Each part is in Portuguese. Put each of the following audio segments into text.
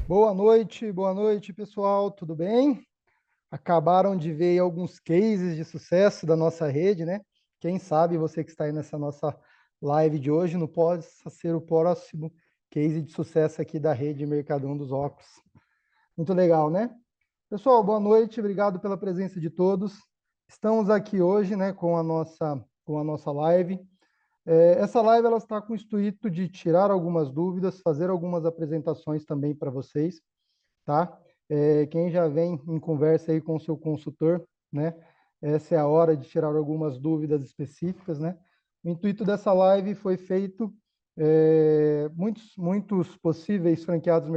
Boa noite, pessoal, tudo bem? Acabaram de ver aí alguns cases de sucesso da nossa rede, né? Quem sabe você que está aí nessa nossa live de hoje não possa ser o próximo case de sucesso aqui da rede Mercadão dos Óculos. Muito legal, né? Pessoal, boa noite, obrigado pela presença de todos. Estamos aqui hoje, né, com a nossa live. Essa live ela está com o intuito de tirar algumas dúvidas, fazer algumas apresentações também para vocês, tá? Quem já vem em conversa aí com o seu consultor, né? Essa é a hora de tirar algumas dúvidas específicas, né? O intuito dessa live foi feito, muitos possíveis franqueados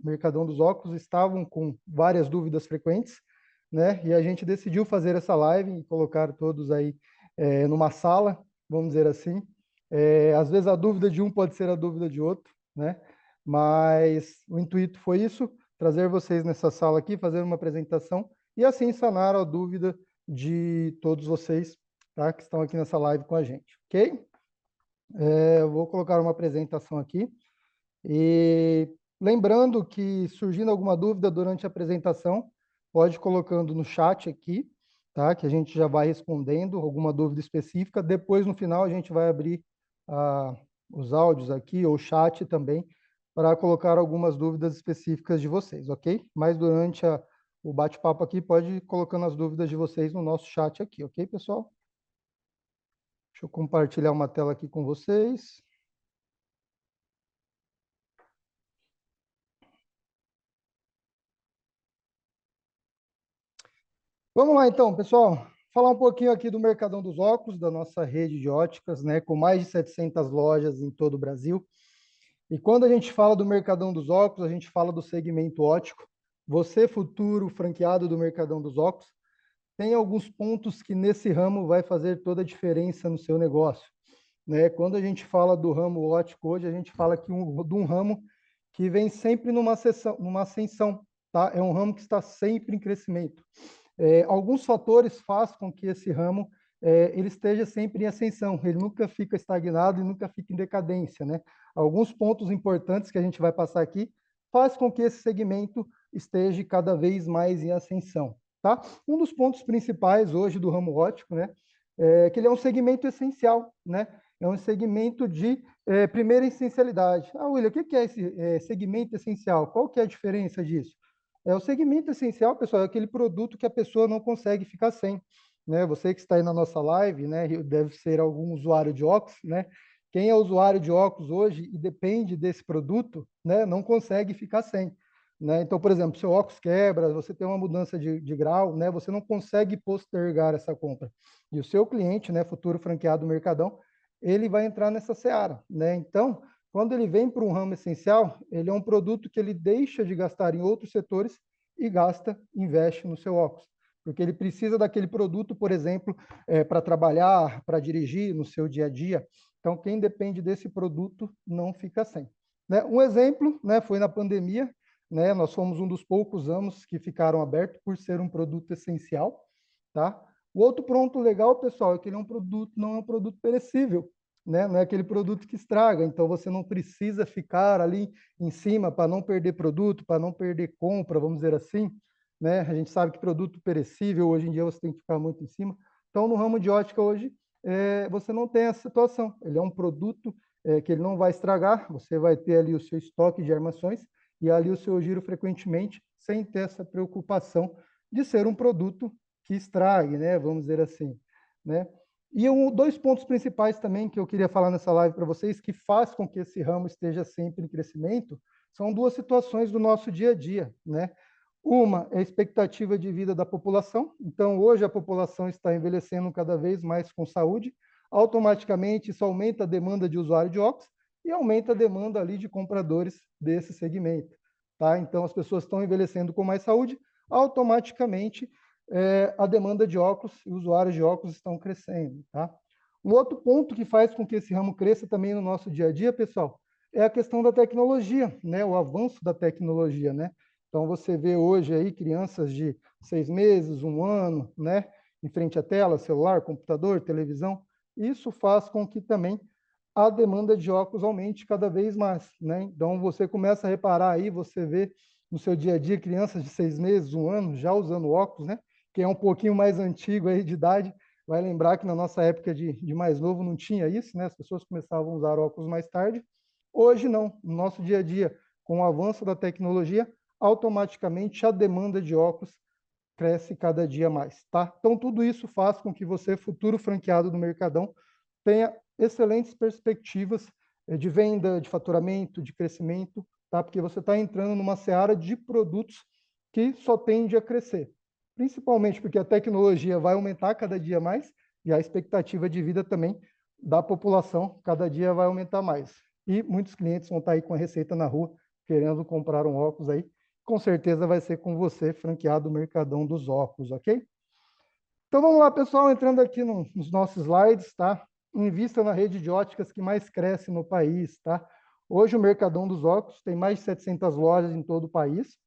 Mercadão dos Óculos estavam com várias dúvidas frequentes, né? E a gente decidiu fazer essa live e colocar todos aí numa sala, vamos dizer assim. Às vezes a dúvida de um pode ser a dúvida de outro, né? Mas o intuito foi isso, trazer vocês nessa sala aqui, fazer uma apresentação e assim sanar a dúvida de todos vocês, tá, que estão aqui nessa live com a gente, ok? Eu vou colocar uma apresentação aqui e lembrando que surgindo alguma dúvida durante a apresentação, pode ir colocando no chat aqui, tá, que a gente já vai respondendo alguma dúvida específica. Depois, no final, a gente vai abrir ah, os áudios aqui, ou chat também, para colocar algumas dúvidas específicas de vocês, ok? Mas durante o bate-papo aqui, pode ir colocando as dúvidas de vocês no nosso chat aqui, ok, pessoal? Deixa eu compartilhar uma tela aqui com vocês. Vamos lá então, pessoal. Falar um pouquinho aqui do Mercadão dos Óculos, da nossa rede de óticas, né, com mais de 700 lojas em todo o Brasil. E quando a gente fala do Mercadão dos Óculos, a gente fala do segmento óptico. Você, futuro franqueado do Mercadão dos Óculos, tem alguns pontos que nesse ramo vai fazer toda a diferença no seu negócio, né? Quando a gente fala do ramo óptico hoje, a gente fala de um ramo que vem sempre numa ascensão, tá? É um ramo que está sempre em crescimento. Alguns fatores fazem com que esse ramo ele esteja sempre em ascensão, ele nunca fica estagnado e nunca fica em decadência, né? Alguns pontos importantes que a gente vai passar aqui faz com que esse segmento esteja cada vez mais em ascensão, tá? Um dos pontos principais hoje do ramo óptico, né, é que ele é um segmento essencial, né? É um segmento de primeira essencialidade. Ah, William, o que é esse segmento essencial? Qual que é a diferença disso? O segmento essencial, pessoal, é aquele produto que a pessoa não consegue ficar sem, né? Você que está aí na nossa live, né, deve ser algum usuário de óculos, né? Quem é usuário de óculos hoje e depende desse produto, né, não consegue ficar sem, né? Então, por exemplo, seu óculos quebra, você tem uma mudança de grau, né, você não consegue postergar essa compra. E o seu cliente, né, futuro franqueado do Mercadão, ele vai entrar nessa seara, né? Então, quando ele vem para um ramo essencial, ele é um produto que ele deixa de gastar em outros setores e gasta, investe no seu óculos. Porque ele precisa daquele produto, por exemplo, para trabalhar, para dirigir no seu dia a dia. Então, quem depende desse produto não fica sem. Né? Um exemplo, né, foi na pandemia, né? Nós fomos um dos poucos anos que ficaram abertos por ser um produto essencial, tá? O outro ponto legal, pessoal, é que ele é um produto, não é um produto perecível, né? Não é aquele produto que estraga, então você não precisa ficar ali em cima para não perder produto, para não perder compra, vamos dizer assim, né? A gente sabe que produto perecível, hoje em dia você tem que ficar muito em cima. Então, no ramo de ótica hoje, você não tem essa situação. Ele é um produto que ele não vai estragar, você vai ter ali o seu estoque de armações e ali o seu giro frequentemente, sem ter essa preocupação de ser um produto que estrague, né? Vamos dizer assim, né? E dois pontos principais também que eu queria falar nessa live para vocês, que faz com que esse ramo esteja sempre em crescimento, são duas situações do nosso dia a dia, né? Uma é a expectativa de vida da população. Então, hoje a população está envelhecendo cada vez mais com saúde. Automaticamente, isso aumenta a demanda de usuário de óculos e aumenta a demanda ali de compradores desse segmento, tá? Então, as pessoas estão envelhecendo com mais saúde, automaticamente a demanda de óculos e usuários de óculos estão crescendo, tá? Um outro ponto que faz com que esse ramo cresça também no nosso dia a dia, pessoal, é a questão da tecnologia, né? O avanço da tecnologia, né? Então, você vê hoje aí crianças de 6 meses, 1 ano, né? Em frente à tela, celular, computador, televisão. Isso faz com que também a demanda de óculos aumente cada vez mais, né? Então, você começa a reparar aí, você vê no seu dia a dia, crianças de 6 meses, 1 ano, já usando óculos, né? Quem é um pouquinho mais antigo aí de idade, vai lembrar que na nossa época de mais novo não tinha isso, né? As pessoas começavam a usar óculos mais tarde. Hoje não, no nosso dia a dia, com o avanço da tecnologia, automaticamente a demanda de óculos cresce cada dia mais, tá? Então, tudo isso faz com que você, futuro franqueado do Mercadão, tenha excelentes perspectivas de venda, de faturamento, de crescimento, tá? Porque você está entrando numa seara de produtos que só tende a crescer, principalmente porque a tecnologia vai aumentar cada dia mais e a expectativa de vida também da população cada dia vai aumentar mais. E muitos clientes vão estar aí com a receita na rua, querendo comprar um óculos aí, com certeza vai ser com você, franqueado Mercadão dos Óculos, ok? Então vamos lá, pessoal, entrando aqui nos nossos slides, tá? Invista na rede de óticas que mais cresce no país, tá? Hoje o Mercadão dos Óculos tem mais de 700 lojas em todo o país,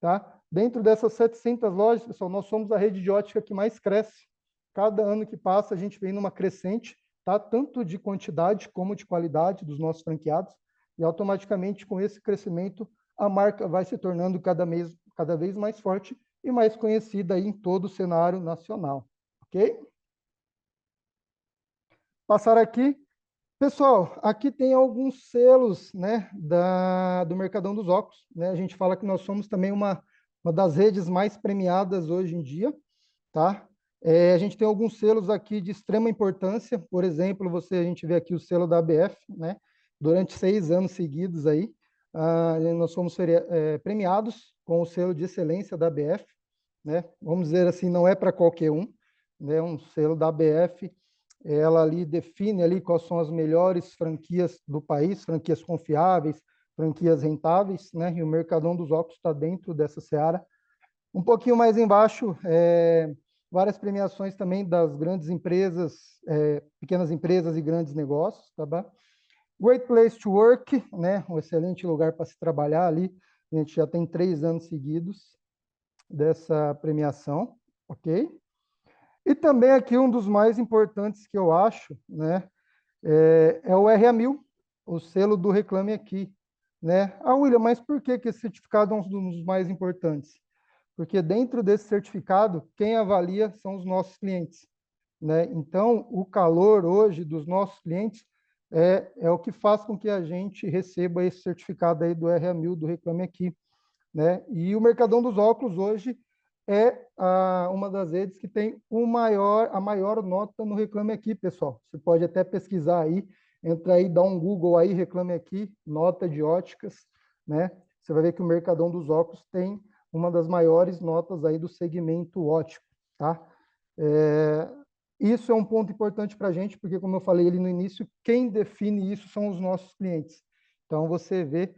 tá? Dentro dessas 700 lojas, pessoal, nós somos a rede de ótica que mais cresce. Cada ano que passa, a gente vem numa crescente, tá? Tanto de quantidade como de qualidade dos nossos franqueados, e automaticamente com esse crescimento, a marca vai se tornando cada vez mais forte e mais conhecida aí em todo o cenário nacional, ok? Passar aqui. Pessoal, aqui tem alguns selos, né, do Mercadão dos Óculos, né? A gente fala que nós somos também uma das redes mais premiadas hoje em dia, tá? A gente tem alguns selos aqui de extrema importância, por exemplo, a gente vê aqui o selo da ABF, né? Durante 6 anos seguidos aí, nós fomos premiados com o selo de excelência da ABF, né? Vamos dizer assim, não é para qualquer um, né? Um selo da ABF, ela ali define ali quais são as melhores franquias do país, franquias confiáveis, franquias rentáveis, né? E o Mercadão dos Óculos está dentro dessa seara. Um pouquinho mais embaixo, várias premiações também das grandes empresas, pequenas empresas e grandes negócios, tá bom? Great Place to Work, né? Um excelente lugar para se trabalhar ali. A gente já tem 3 anos seguidos dessa premiação, ok? E também aqui um dos mais importantes que eu acho, né? É o RA1000, o selo do Reclame Aqui, né? Ah, William, mas por que esse certificado é um dos mais importantes? Porque dentro desse certificado, quem avalia são os nossos clientes, né? Então, o calor hoje dos nossos clientes é o que faz com que a gente receba esse certificado aí do RA1000, do Reclame Aqui, né? E o Mercadão dos Óculos hoje é uma das redes que tem a maior nota no Reclame Aqui, pessoal. Você pode até pesquisar aí, entra aí, dá um Google aí, Reclame Aqui, nota de óticas, né? Você vai ver que o Mercadão dos Óculos tem uma das maiores notas aí do segmento ótico, tá? Isso é um ponto importante para a gente, porque, como eu falei ali no início, quem define isso são os nossos clientes. Então, você vê,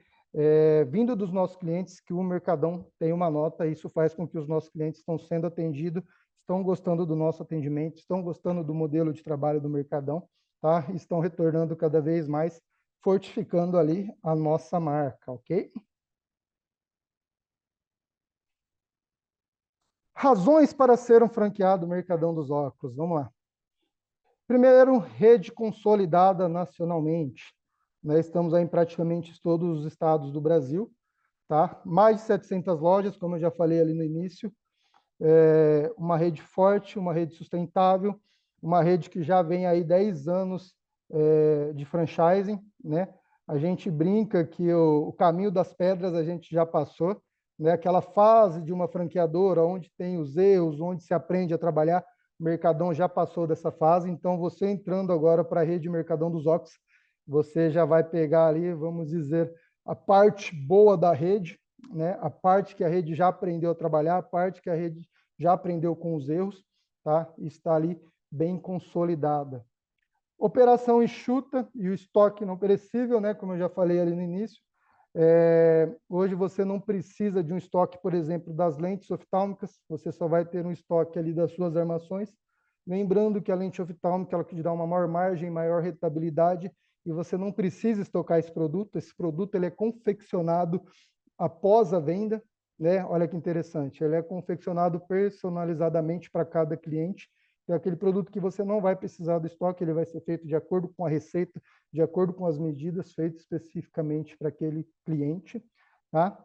vindo dos nossos clientes, que o Mercadão tem uma nota, isso faz com que os nossos clientes estão sendo atendidos, estão gostando do nosso atendimento, estão gostando do modelo de trabalho do Mercadão, tá? Estão retornando cada vez mais, fortificando ali a nossa marca, ok? Razões para ser um franqueado Mercadão dos Óculos. Vamos lá. Primeiro, rede consolidada nacionalmente. Nós estamos aí em praticamente todos os estados do Brasil, tá? Mais de 700 lojas, como eu já falei ali no início. Uma rede forte, uma rede sustentável, uma rede que já vem aí 10 anos de franchising, né? A gente brinca que o caminho das pedras a gente já passou, né? Aquela fase de uma franqueadora onde tem os erros, onde se aprende a trabalhar, o Mercadão já passou dessa fase, então você entrando agora para a rede Mercadão dos Óculos, você já vai pegar ali, vamos dizer, a parte boa da rede, né? A parte que a rede já aprendeu a trabalhar, a parte que a rede já aprendeu com os erros, tá? Está ali bem consolidada. Operação enxuta e o estoque não perecível, né? Como eu já falei ali no início. Hoje você não precisa de um estoque, por exemplo, das lentes oftálmicas, você só vai ter um estoque ali das suas armações. Lembrando que a lente oftálmica ela te dá uma maior margem, maior rentabilidade, e você não precisa estocar esse produto ele é confeccionado após a venda, né? Olha que interessante, ele é confeccionado personalizadamente para cada cliente, é aquele produto que você não vai precisar do estoque, ele vai ser feito de acordo com a receita, de acordo com as medidas feitas especificamente para aquele cliente, tá?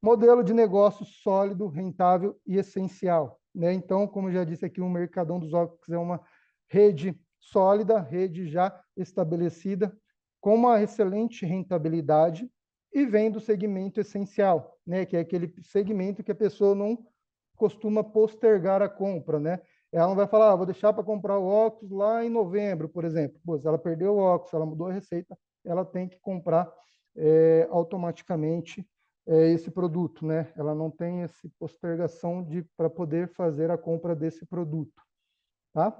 Modelo de negócio sólido, rentável e essencial, né? Então, como eu já disse aqui, o Mercadão dos Óculos é uma rede sólida, rede já estabelecida, com uma excelente rentabilidade e vem do segmento essencial, né? Que é aquele segmento que a pessoa não costuma postergar a compra, né? Ela não vai falar, vou deixar para comprar o óculos lá em novembro, por exemplo. Pô, se ela perdeu o óculos, ela mudou a receita, ela tem que comprar automaticamente esse produto, né? Ela não tem essa postergação para poder fazer a compra desse produto, tá?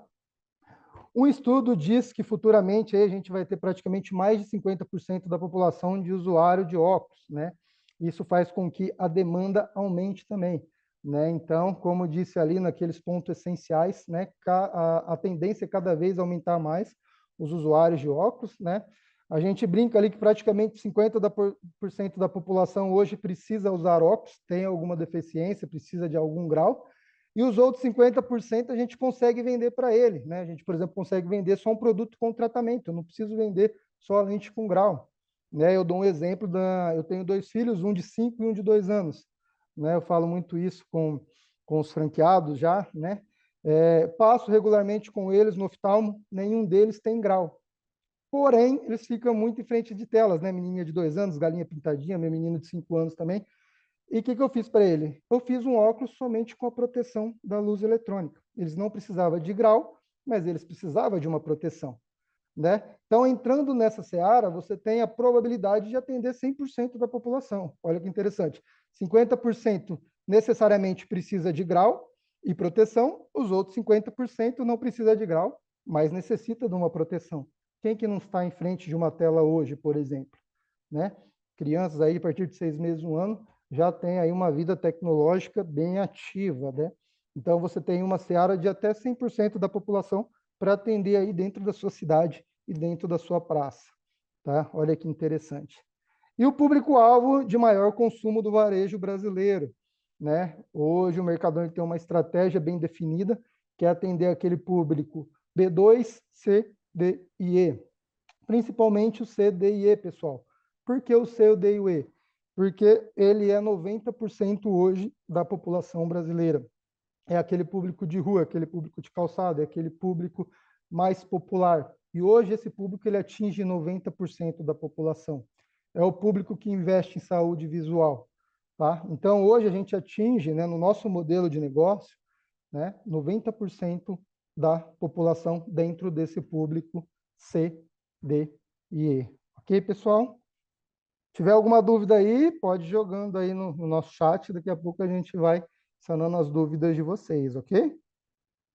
Um estudo diz que futuramente aí a gente vai ter praticamente mais de 50% da população de usuário de óculos, né? Isso faz com que a demanda aumente também, né? Então, como disse ali naqueles pontos essenciais, né? A tendência é cada vez aumentar mais os usuários de óculos, né? A gente brinca ali que praticamente 50% da população hoje precisa usar óculos, tem alguma deficiência, precisa de algum grau, e os outros 50% a gente consegue vender para ele, né? A gente, por exemplo, consegue vender só um produto com tratamento, eu não preciso vender só a lente com grau, né? Eu dou um exemplo eu tenho 2 filhos, um de 5 e um de 2 anos, né? Eu falo muito isso com os franqueados já, né? Passo regularmente com eles no oftalmo, nenhum deles tem grau. Porém, eles ficam muito em frente de telas, né? Menininha de 2 anos, galinha pintadinha, meu menino de 5 anos também. E o que eu fiz para ele? Eu fiz um óculos somente com a proteção da luz eletrônica. Eles não precisavam de grau, mas eles precisavam de uma proteção, né? Então, entrando nessa seara, você tem a probabilidade de atender 100% da população. Olha que interessante. 50% necessariamente precisa de grau e proteção, os outros 50% não precisa de grau, mas necessita de uma proteção. Quem que não está em frente de uma tela hoje, por exemplo, né? Crianças aí a partir de 6 meses, 1 ano, já tem aí uma vida tecnológica bem ativa, né? Então, você tem uma seara de até 100% da população para atender aí dentro da sua cidade e dentro da sua praça, tá? Olha que interessante. E o público-alvo de maior consumo do varejo brasileiro, né? Hoje o Mercadão tem uma estratégia bem definida, que é atender aquele público B2, C, D e E. Principalmente o C, D e E, pessoal. Por que o C, o D e o E? Porque ele é 90% hoje da população brasileira. É aquele público de rua, aquele público de calçada, é aquele público mais popular. E hoje esse público ele atinge 90% da população. É o público que investe em saúde visual, tá? Então hoje a gente atinge, né, no nosso modelo de negócio, né, 90% da população dentro desse público C, D e E. Ok, pessoal? Se tiver alguma dúvida aí, pode ir jogando aí no nosso chat, daqui a pouco a gente vai sanando as dúvidas de vocês, ok?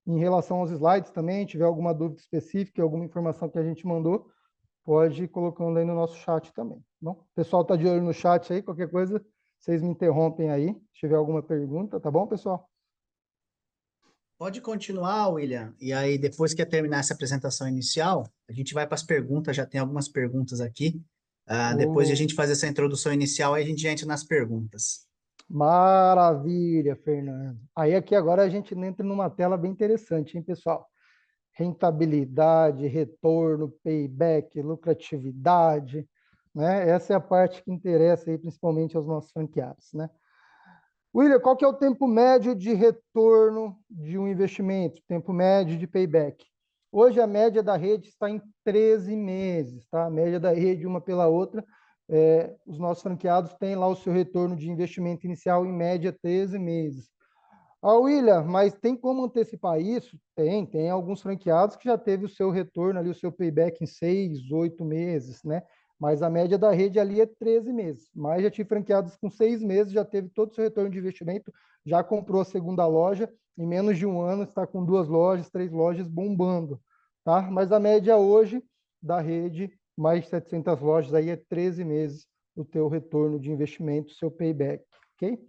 Em relação aos slides também, tiver alguma dúvida específica, alguma informação que a gente mandou, pode ir colocando aí no nosso chat também. Tá bom? O pessoal está de olho no chat aí, qualquer coisa, vocês me interrompem aí, se tiver alguma pergunta, tá bom, pessoal? Pode continuar, William. E aí, depois que terminar essa apresentação inicial, a gente vai para as perguntas. Já tem algumas perguntas aqui. Depois de a gente fazer essa introdução inicial, aí a gente já entra nas perguntas. Maravilha, Fernando. Aí aqui agora a gente entra numa tela bem interessante, hein, pessoal? Rentabilidade, retorno, payback, lucratividade, né? Essa é a parte que interessa aí principalmente aos nossos franqueados, né? William, qual que é o tempo médio de retorno de um investimento? Tempo médio de payback? Hoje a média da rede está em 13 meses, tá? A média da rede uma pela outra. Os nossos franqueados têm lá o seu retorno de investimento inicial em média 13 meses. Ah, William, mas tem como antecipar isso? Tem alguns franqueados que já teve o seu retorno ali, o seu payback em 6, 8 meses, né? Mas a média da rede ali é 13 meses. Mas já tive franqueados com 6 meses, já teve todo o seu retorno de investimento, já comprou a segunda loja, em menos de 1 ano está com 2 lojas, 3 lojas bombando, tá? Mas a média hoje da rede, mais de 700 lojas, aí é 13 meses o teu retorno de investimento, seu payback, ok?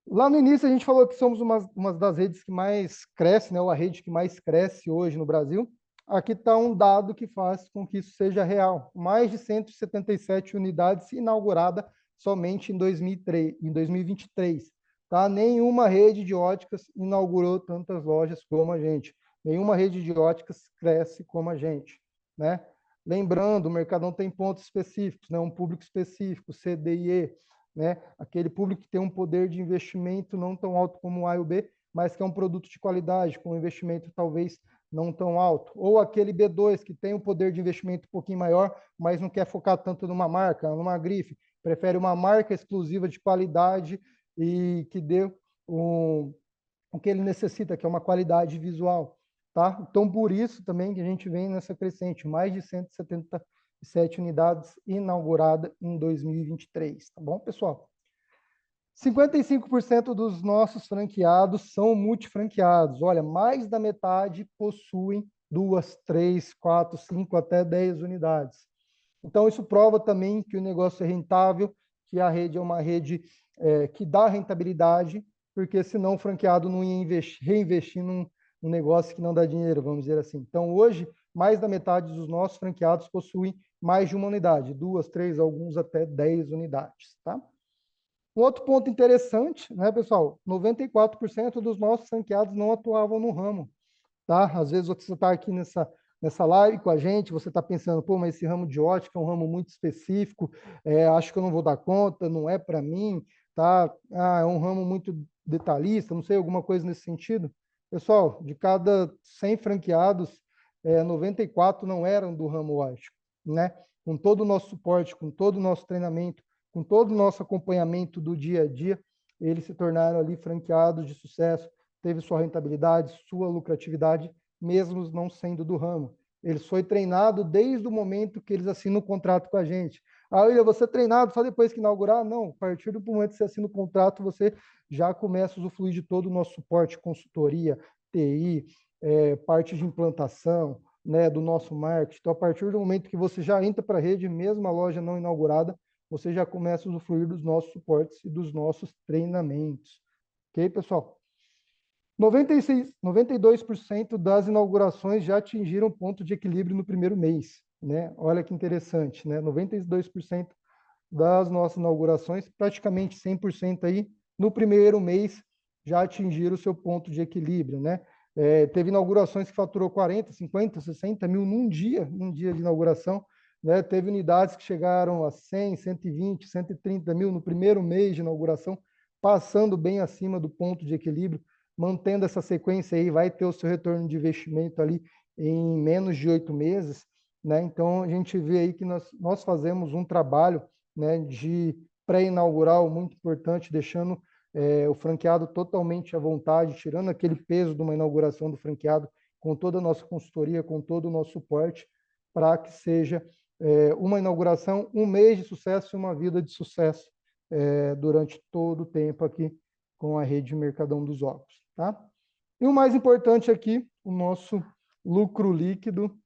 Lá no início a gente falou que somos uma das redes que mais cresce, né? Ou a rede que mais cresce hoje no Brasil. Aqui está um dado que faz com que isso seja real. Mais de 177 unidades inauguradas somente em 2003, em 2023. Tá? Nenhuma rede de óticas inaugurou tantas lojas como a gente. Nenhuma rede de óticas cresce como a gente, né? Lembrando, o Mercadão tem pontos específicos, né? Um público específico, C, D e E. né? Aquele público que tem um poder de investimento não tão alto como o A e o B, mas que é um produto de qualidade, com um investimento talvez não tão alto. Ou aquele B2 que tem um poder de investimento um pouquinho maior, mas não quer focar tanto numa marca, numa grife, prefere uma marca exclusiva de qualidade e que dê o que ele necessita, que é uma qualidade visual, tá? Então, por isso também que a gente vem nessa crescente, mais de 177 unidades inauguradas em 2023, tá bom, pessoal? 55% dos nossos franqueados são multifranqueados. Olha, mais da metade possuem 2, 3, 4, 5, até 10 unidades. Então, isso prova também que o negócio é rentável, que a rede é uma rede que dá rentabilidade, porque senão o franqueado não ia reinvestir num negócio que não dá dinheiro, vamos dizer assim. Então, hoje, mais da metade dos nossos franqueados possuem mais de uma unidade, 2, 3, alguns até 10 unidades, tá? Um outro ponto interessante, né, pessoal? 94% dos nossos franqueados não atuavam no ramo, tá? Às vezes você está aqui nessa live com a gente, você está pensando, pô, mas esse ramo de ótica é um ramo muito específico, acho que eu não vou dar conta, não é para mim, tá? Ah, é um ramo muito detalhista, não sei, alguma coisa nesse sentido. Pessoal, de cada 100 franqueados, 94 não eram do ramo ótico, né? Com todo o nosso suporte, com todo o nosso treinamento, com todo o nosso acompanhamento do dia a dia, eles se tornaram ali franqueados de sucesso, teve sua rentabilidade, sua lucratividade, mesmo não sendo do ramo. Eles foi treinado desde o momento que eles assinam o contrato com a gente. Ah, William, você é treinado só depois que inaugurar? Não, a partir do momento que você assina o contrato, você já começa a usufruir de todo o nosso suporte, consultoria, TI, parte de implantação, né, do nosso marketing. Então, a partir do momento que você já entra para a rede, mesmo a loja não inaugurada, você já começa a usufruir dos nossos suportes e dos nossos treinamentos. Ok, pessoal? 92% das inaugurações já atingiram ponto de equilíbrio no primeiro mês, né? Olha que interessante, né? 92% das nossas inaugurações, praticamente 100% aí, no primeiro mês já atingiram o seu ponto de equilíbrio, né? Teve inaugurações que faturou 40, 50, 60 mil num dia de inauguração, né? Teve unidades que chegaram a 100, 120, 130 mil no primeiro mês de inauguração, passando bem acima do ponto de equilíbrio, mantendo essa sequência aí, vai ter o seu retorno de investimento ali em menos de 8 meses, né? Então, a gente vê aí que nós fazemos um trabalho, né, de pré-inaugural muito importante, deixando o franqueado totalmente à vontade, tirando aquele peso de uma inauguração do franqueado, com toda a nossa consultoria, com todo o nosso suporte, para que seja uma inauguração, um mês de sucesso e uma vida de sucesso durante todo o tempo aqui com a rede Mercadão dos Óculos, tá? E o mais importante aqui, o nosso lucro líquido,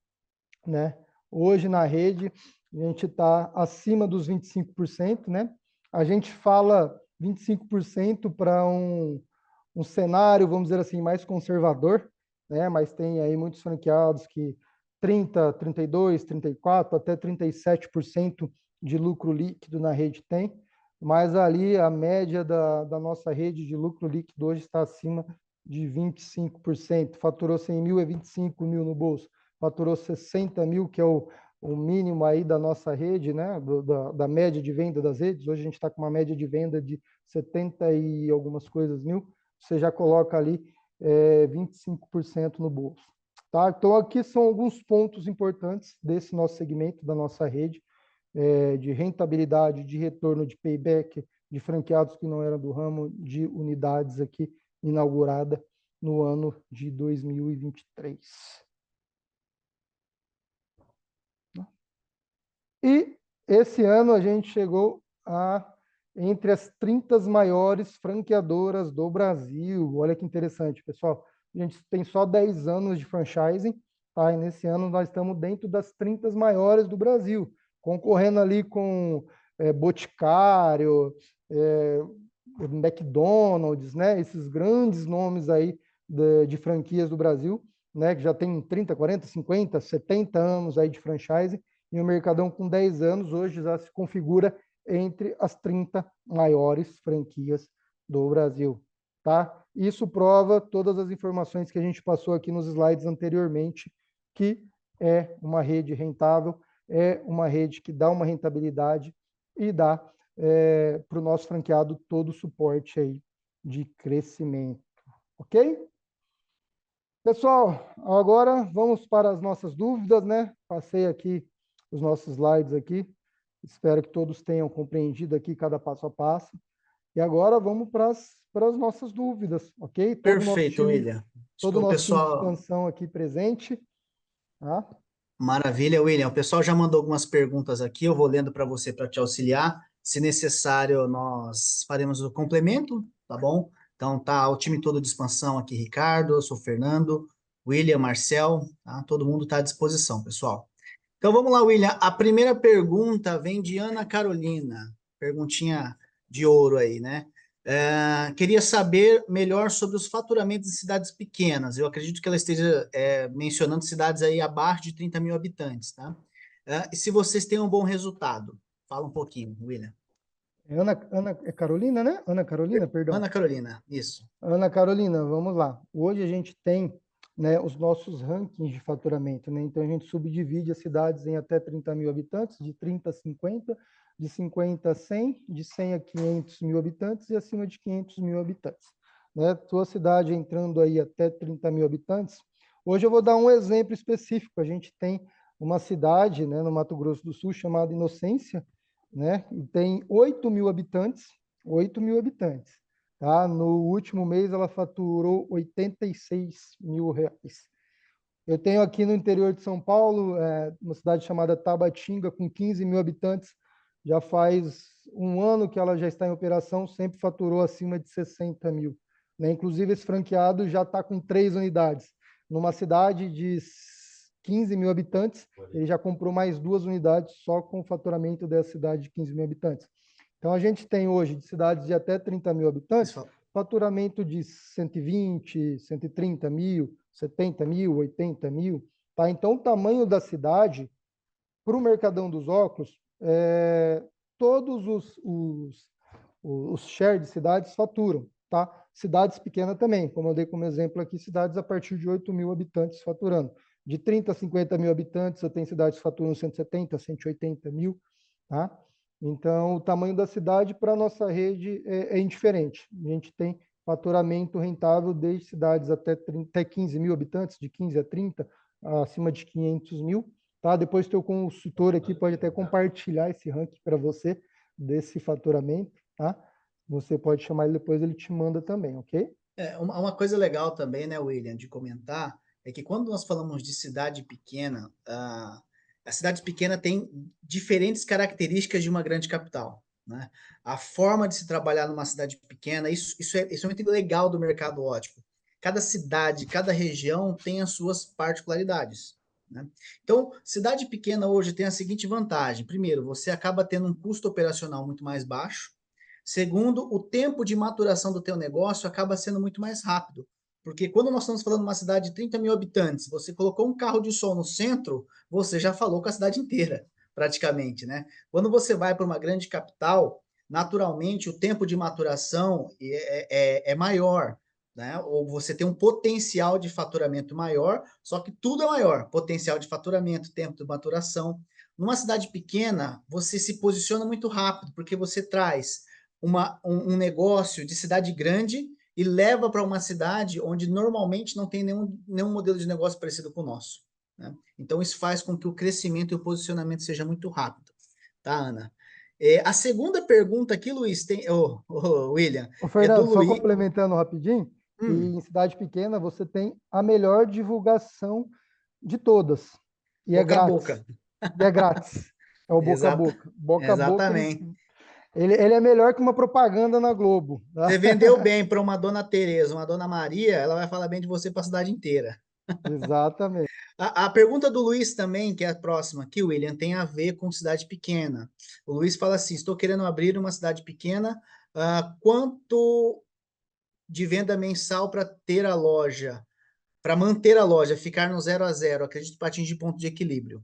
né? Hoje na rede, a gente está acima dos 25%, né? A gente fala 25% para um cenário, vamos dizer assim, mais conservador, né? Mas tem aí muitos franqueados que 30, 32, 34, até 37% de lucro líquido na rede tem, mas ali a média da nossa rede de lucro líquido hoje está acima de 25%. Faturou 100 mil, é 25 mil no bolso. Faturou 60 mil, que é o mínimo aí da nossa rede, né? Da média de venda das redes. Hoje a gente está com uma média de venda de 70 e algumas coisas mil. Você já coloca ali 25% no bolso. Tá? Então, aqui são alguns pontos importantes desse nosso segmento, da nossa rede, de rentabilidade, de retorno, de payback, de franqueados que não eram do ramo, de unidades aqui inaugurada no ano de 2023. E esse ano a gente chegou entre as 30 maiores franqueadoras do Brasil. Olha que interessante, pessoal. A gente tem só 10 anos de franchising, tá? E nesse ano nós estamos dentro das 30 maiores do Brasil, concorrendo ali com Boticário, McDonald's, né? Esses grandes nomes aí de franquias do Brasil, né? Que já tem 30, 40, 50, 70 anos aí de franchising. E o Mercadão, com 10 anos, hoje já se configura entre as 30 maiores franquias do Brasil. Tá? Isso prova todas as informações que a gente passou aqui nos slides anteriormente, que é uma rede rentável, é uma rede que dá uma rentabilidade e dá para o nosso franqueado todo o suporte aí de crescimento, ok? Pessoal, agora vamos para as nossas dúvidas, né? Passei aqui os nossos slides aqui. Espero que todos tenham compreendido aqui cada passo a passo. E agora vamos para as nossas dúvidas, ok? Perfeito, William. Acho que Todo o o nosso time de pessoal. expansão aqui presente, tá? Maravilha, William. O pessoal já mandou algumas perguntas aqui, eu vou lendo para você para te auxiliar. Se necessário, nós faremos o complemento, tá bom? Então, tá o time todo de expansão aqui, Ricardo, eu sou o Fernando, William, Marcel, tá? Todo mundo está à disposição, pessoal. Então, vamos lá, William. A primeira pergunta vem de Ana Carolina. Perguntinha de ouro aí, né? Queria saber melhor sobre os faturamentos em cidades pequenas. Eu acredito que ela esteja mencionando cidades aí abaixo de 30 mil habitantes, tá? E se vocês têm um bom resultado? Fala um pouquinho, William. É Carolina, né? Ana Carolina, perdão. Ana Carolina, isso. Ana Carolina, vamos lá. Hoje a gente tem, né, os nossos rankings de faturamento, né? Então a gente subdivide as cidades em até 30 mil habitantes, de 30 a 50, de 50 a 100, de 100 a 500 mil habitantes e acima de 500 mil habitantes. Né? Tua cidade entrando aí até 30 mil habitantes. Hoje eu vou dar um exemplo específico. A gente tem uma cidade, né, no Mato Grosso do Sul chamada Inocência, né? E tem 8 mil habitantes, 8 mil habitantes. Tá? No último mês, ela faturou R$ 86 mil. Eu tenho aqui no interior de São Paulo, uma cidade chamada Tabatinga, com 15 mil habitantes. Já faz um ano que ela já está em operação, sempre faturou acima de 60 mil. Né? Inclusive, esse franqueado já está com 3 unidades. Numa cidade de 15 mil habitantes, ele já comprou mais 2 unidades só com o faturamento dessa cidade de 15 mil habitantes. Então, a gente tem hoje, de cidades de até 30 mil habitantes, faturamento de 120, 130 mil, 70 mil, 80 mil. Tá? Então, o tamanho da cidade, para o Mercadão dos Óculos, todos os share de cidades faturam. Tá? Cidades pequenas também, como eu dei como exemplo aqui, cidades a partir de 8 mil habitantes faturando. De 30 a 50 mil habitantes, eu tenho cidades que faturam 170, 180 mil. Tá? Então, o tamanho da cidade para a nossa rede é indiferente. A gente tem faturamento rentável desde cidades até 15 mil habitantes, de 15 a 30, acima de 500 mil. Tá? Depois, teu consultor aqui pode até compartilhar esse ranking para você, desse faturamento. Tá? Você pode chamar ele depois, ele te manda também, ok? Uma coisa legal também, né, William, de comentar, é que quando nós falamos de cidade pequena, a cidade pequena tem diferentes características de uma grande capital, né? A forma de se trabalhar numa cidade pequena, isso é muito legal do mercado ótico. Cada cidade, cada região tem as suas particularidades, né? Então, cidade pequena hoje tem a seguinte vantagem. Primeiro, você acaba tendo um custo operacional muito mais baixo. Segundo, o tempo de maturação do teu negócio acaba sendo muito mais rápido. Porque quando nós estamos falando de uma cidade de 30 mil habitantes, você colocou um carro de som no centro, você já falou com a cidade inteira, praticamente, né? Quando você vai para uma grande capital, naturalmente o tempo de maturação é maior, né? Ou você tem um potencial de faturamento maior, só que tudo é maior, potencial de faturamento, tempo de maturação. Numa cidade pequena, você se posiciona muito rápido, porque você traz um negócio de cidade grande e leva para uma cidade onde normalmente não tem nenhum modelo de negócio parecido com o nosso. Né? Então, isso faz com que o crescimento e o posicionamento seja muito rápido. Tá, Ana? A segunda pergunta aqui, Luiz, William, Ô, é do Fernando, só Luiz. complementando rapidinho, que em cidade pequena você tem a melhor divulgação de todas. E é Boca a grátis. boca. E é grátis. É o boca a Exata, boca. Boca a boca, exatamente. ele é melhor que uma propaganda na Globo. Tá? Você vendeu bem para uma dona Tereza, uma dona Maria, ela vai falar bem de você para a cidade inteira. Exatamente. A pergunta do Luiz também, que é a próxima aqui, William, tem a ver com cidade pequena. O Luiz fala assim: estou querendo abrir uma cidade pequena, quanto de venda mensal para ter a loja, para manter a loja, ficar no 0 a 0? Acredito para atingir ponto de equilíbrio.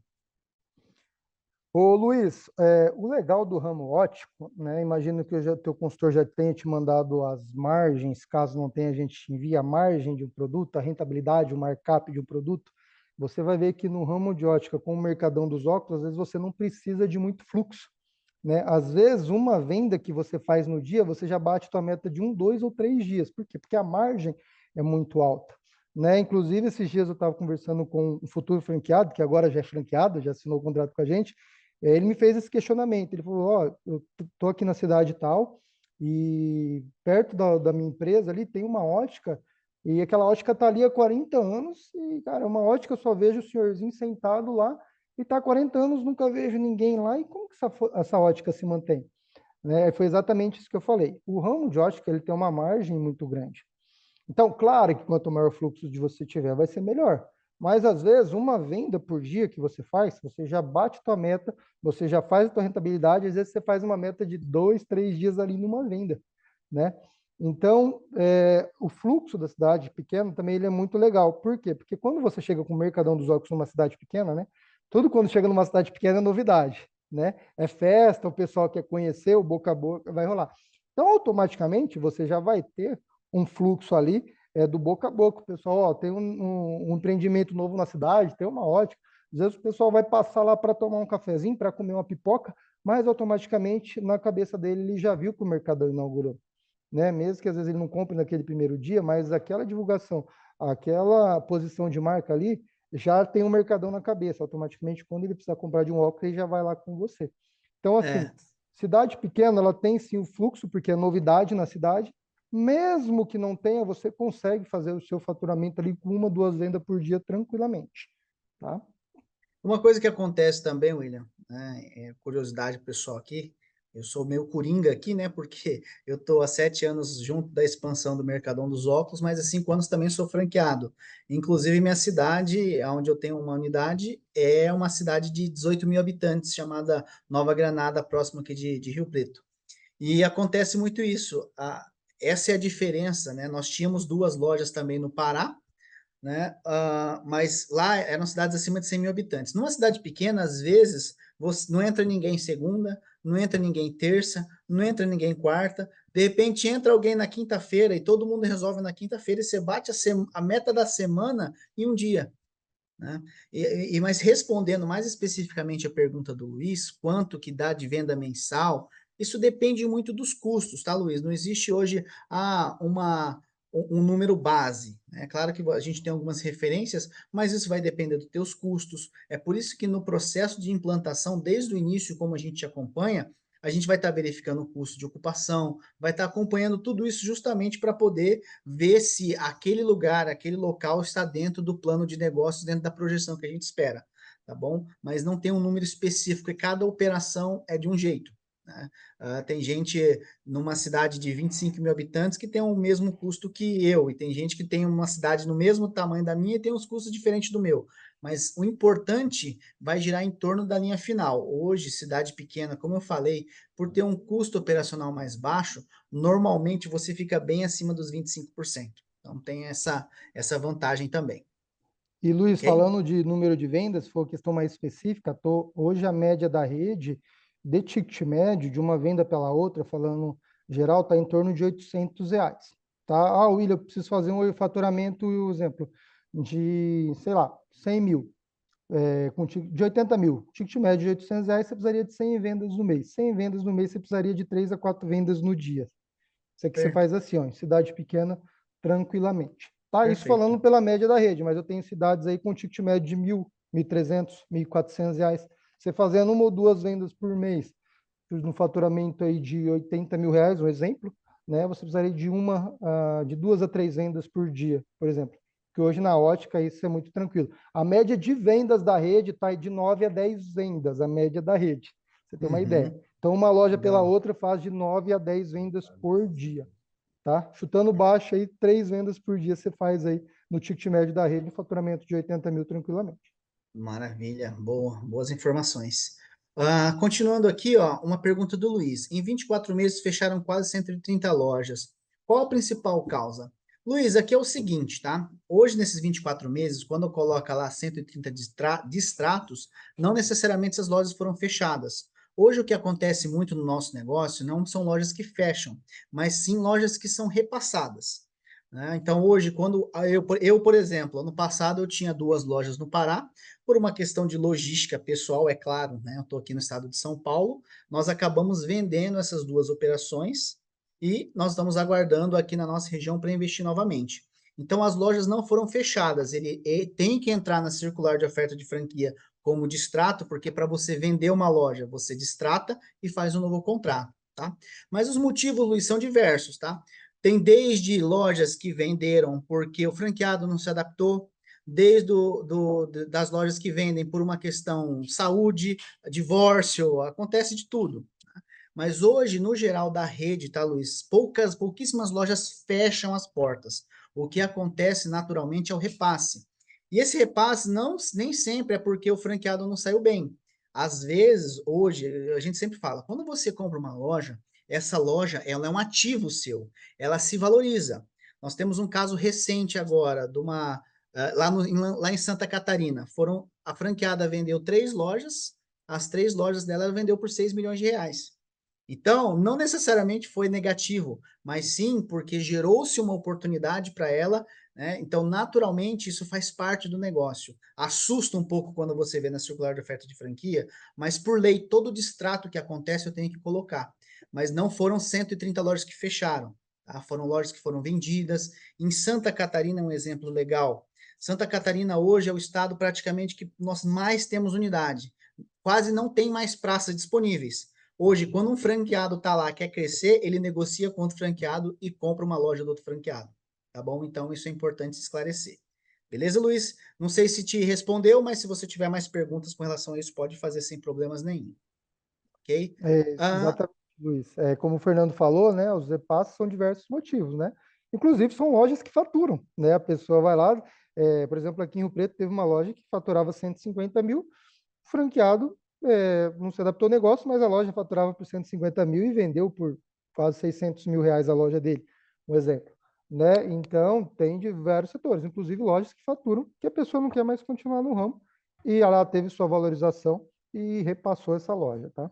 Ô, Luiz, o legal do ramo ótico, né? Imagino que o teu consultor já tenha te mandado as margens, caso não tenha, a gente te envia a margem de um produto, a rentabilidade, o markup de um produto. Você vai ver que no ramo de ótica, com o mercadão dos óculos, às vezes você não precisa de muito fluxo. né? Às vezes, uma venda que você faz no dia, você já bate tua meta de 1, 2 ou 3 dias. Por quê? Porque a margem é muito alta, né? Inclusive, esses dias eu estava conversando com um futuro franqueado, que agora já é franqueado, já assinou o contrato com a gente. Ele me fez esse questionamento. Ele falou: Ó, eu tô aqui na cidade tal, e perto da minha empresa ali tem uma ótica, e aquela ótica tá ali há 40 anos, e, cara, é uma ótica, eu só vejo o senhorzinho sentado lá, e está há 40 anos, nunca vejo ninguém lá, e como que essa ótica se mantém? Né? Foi exatamente isso que eu falei. O ramo de ótica, ele tem uma margem muito grande. Então, claro que quanto maior o fluxo de você tiver, vai ser melhor. Mas, às vezes, uma venda por dia que você faz, você já bate tua meta, você já faz a tua rentabilidade, às vezes você faz uma meta de 2, 3 dias ali numa venda, né? Então, o fluxo da cidade pequena também ele é muito legal. Por quê? Porque quando você chega com o Mercadão dos Óculos numa cidade pequena, né? Tudo quando chega numa cidade pequena é novidade, né? É festa, o pessoal quer conhecer, o boca a boca vai rolar. Então, automaticamente, você já vai ter um fluxo ali do boca a boca. O pessoal, ó, tem um empreendimento novo na cidade, tem uma ótica. Às vezes o pessoal vai passar lá para tomar um cafezinho, para comer uma pipoca, mas automaticamente na cabeça dele ele já viu que o Mercadão inaugurou, né? Mesmo que às vezes ele não compre naquele primeiro dia, mas aquela divulgação, aquela posição de marca ali, já tem um Mercadão na cabeça. Automaticamente, quando ele precisar comprar de um óculos, ele já vai lá com você. Então, assim, É, cidade pequena, ela tem sim o fluxo, porque é novidade na cidade. Mesmo que não tenha, você consegue fazer o seu faturamento ali com 1, 2 vendas por dia tranquilamente, tá? uma coisa que acontece também, William, né, curiosidade pessoal aqui, eu sou meio coringa aqui, né, porque eu estou há 7 anos junto da expansão do Mercadão dos Óculos, mas há 5 anos também sou franqueado. Inclusive, minha cidade, onde eu tenho uma unidade, é uma cidade de 18 mil habitantes, chamada Nova Granada, próximo aqui de Rio Preto. E acontece muito isso. Essa é a diferença, né? Nós tínhamos 2 lojas também no Pará, né? Mas lá eram cidades acima de 100 mil habitantes. Numa cidade pequena, às vezes, não entra ninguém segunda, não entra ninguém terça, não entra ninguém quarta. De repente entra alguém na quinta-feira e todo mundo resolve na quinta-feira e você bate a meta da semana em um dia. Né? Mas respondendo mais especificamente a pergunta do Luiz, quanto que dá de venda mensal, isso depende muito dos custos, tá, Luiz? Não existe hoje um número base. É claro que a gente tem algumas referências, mas isso vai depender dos teus custos. É por isso que no processo de implantação, desde o início, como a gente acompanha, a gente vai estar verificando o custo de ocupação, vai estar acompanhando tudo isso justamente para poder ver se aquele lugar, aquele local está dentro do plano de negócios, dentro da projeção que a gente espera, tá bom? Mas não tem um número específico e cada operação é de um jeito. Né? Tem gente numa cidade de 25 mil habitantes que tem o mesmo custo que eu, e tem gente que tem uma cidade no mesmo tamanho da minha e tem uns custos diferentes do meu. Mas o importante vai girar em torno da linha final. Hoje, cidade pequena, como eu falei, por ter um custo operacional mais baixo, normalmente você fica bem acima dos 25%. Então tem essa vantagem também, E Luiz, ok? falando de número de vendas, se for questão mais específica, hoje a média da rede de ticket médio de uma venda pela outra, falando geral, está em torno de R$ 800. Tá? Ah, William, eu preciso fazer um faturamento, exemplo, de, sei lá, 100 mil, de 80 mil. Ticket médio de R$ 800, você precisaria de 100 vendas no mês. 100 vendas no mês, você precisaria de 3 a 4 vendas no dia. Isso aqui você Per faz assim, ó, em cidade pequena, tranquilamente. Tá? Isso perfeito. falando pela média da rede, mas eu tenho cidades aí com ticket médio de 1.000, 1.300, R$ 1.400. Você fazendo 1 ou 2 vendas por mês, no faturamento aí de R$ 80 mil, um exemplo, né? Você precisaria de 2 a 3 vendas por dia, por exemplo. Que hoje na ótica isso é muito tranquilo. A média de vendas da rede está de 9 a 10 vendas, a média da rede. Você tem uma ideia. Uhum, Então, uma loja pela legal. outra faz de 9 a 10 vendas por dia, tá? Chutando baixo aí, 3 vendas por dia você faz aí no ticket médio da rede, um faturamento de 80 mil tranquilamente. Maravilha, boas informações. Continuando aqui, ó, uma pergunta do Luiz. Em 24 meses fecharam quase 130 lojas. Qual a principal causa? Luiz, aqui é o seguinte, tá? Hoje, nesses 24 meses, quando eu coloco lá 130 distratos, não necessariamente essas lojas foram fechadas. Hoje, o que acontece muito no nosso negócio não são lojas que fecham, mas sim lojas que são repassadas. né? Então, hoje, quando por exemplo, ano passado eu tinha 2 lojas no Pará, por uma questão de logística pessoal, é claro, né? Eu estou aqui no estado de São Paulo, nós acabamos vendendo essas 2 operações e nós estamos aguardando aqui na nossa região para investir novamente. Então, as lojas não foram fechadas, ele tem que entrar na circular de oferta de franquia como distrato, porque para você vender uma loja, você distrata e faz um novo contrato, tá? Mas os motivos, Luiz, são diversos, tá? Tem desde lojas que venderam porque o franqueado não se adaptou, desde das lojas que vendem por uma questão saúde, divórcio, acontece de tudo. Mas hoje, no geral da rede, tá, Luiz? Pouquíssimas lojas fecham as portas. O que acontece naturalmente é o repasse. E esse repasse nem sempre é porque o franqueado não saiu bem. Às vezes, hoje, a gente sempre fala, quando você compra uma loja, essa loja ela é um ativo seu, ela se valoriza. Nós temos um caso recente agora de uma lá em Santa Catarina. A franqueada vendeu 3 lojas, as 3 lojas dela ela vendeu por 6 milhões de reais. Então, não necessariamente foi negativo, mas sim porque gerou-se uma oportunidade para ela, né? Então, naturalmente, isso faz parte do negócio. Assusta um pouco quando você vê na circular de oferta de franquia, mas por lei, todo o distrato que acontece eu tenho que colocar. Mas não foram 130 lojas que fecharam, tá? Foram lojas que foram vendidas. Em Santa Catarina, um exemplo legal. Santa Catarina hoje é o estado praticamente que nós mais temos unidade. Quase não tem mais praças disponíveis. Hoje, quando um franqueado está lá, quer crescer, ele negocia com outro franqueado e compra uma loja do outro franqueado. Tá bom? Então, isso é importante esclarecer. Beleza, Luiz? Não sei se te respondeu, mas se você tiver mais perguntas com relação a isso, pode fazer sem problemas nenhum. Ok? Ah, Exatamente, Luiz. Como o Fernando falou, né, os repasses são diversos motivos, né? Inclusive, são lojas que faturam, né? A pessoa vai lá, por exemplo, aqui em Rio Preto teve uma loja que faturava 150 mil, o franqueado não se adaptou ao negócio, mas a loja faturava por 150 mil e vendeu por quase 600 mil reais a loja dele, um exemplo, né? Então, tem diversos setores, inclusive lojas que faturam, que a pessoa não quer mais continuar no ramo, e ela teve sua valorização e repassou essa loja, tá?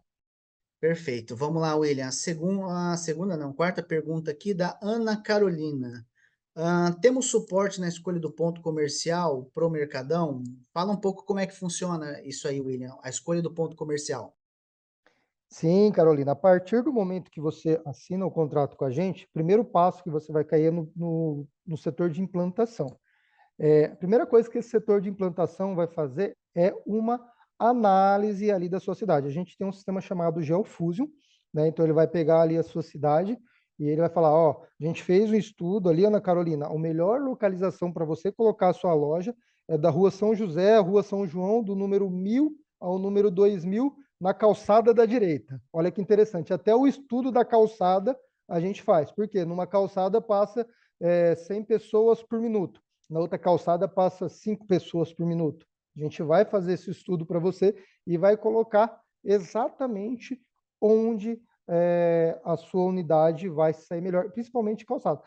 perfeito. Vamos lá, William. A segunda, não, quarta pergunta aqui da Ana Carolina. Temos suporte na escolha do ponto comercial para o Mercadão? Fala um pouco como é que funciona isso aí, William, a escolha do ponto comercial. Sim, Carolina, a partir do momento que você assina o contrato com a gente, o primeiro passo que você vai cair é no setor de implantação. A primeira coisa que esse setor de implantação vai fazer é uma análise ali da sua cidade. A gente tem um sistema chamado GeoFusion, né? Então ele vai pegar ali a sua cidade e ele vai falar, ó, a gente fez um estudo ali, Ana Carolina, a melhor localização para você colocar a sua loja é da Rua São José, Rua São João, do número 1000 ao número 2000, na calçada da direita. Olha que interessante, até o estudo da calçada a gente faz. Por quê? Numa calçada passa 100 pessoas por minuto. Na outra calçada passa 5 pessoas por minuto. A gente vai fazer esse estudo para você e vai colocar exatamente onde a sua unidade vai sair melhor, principalmente calçado.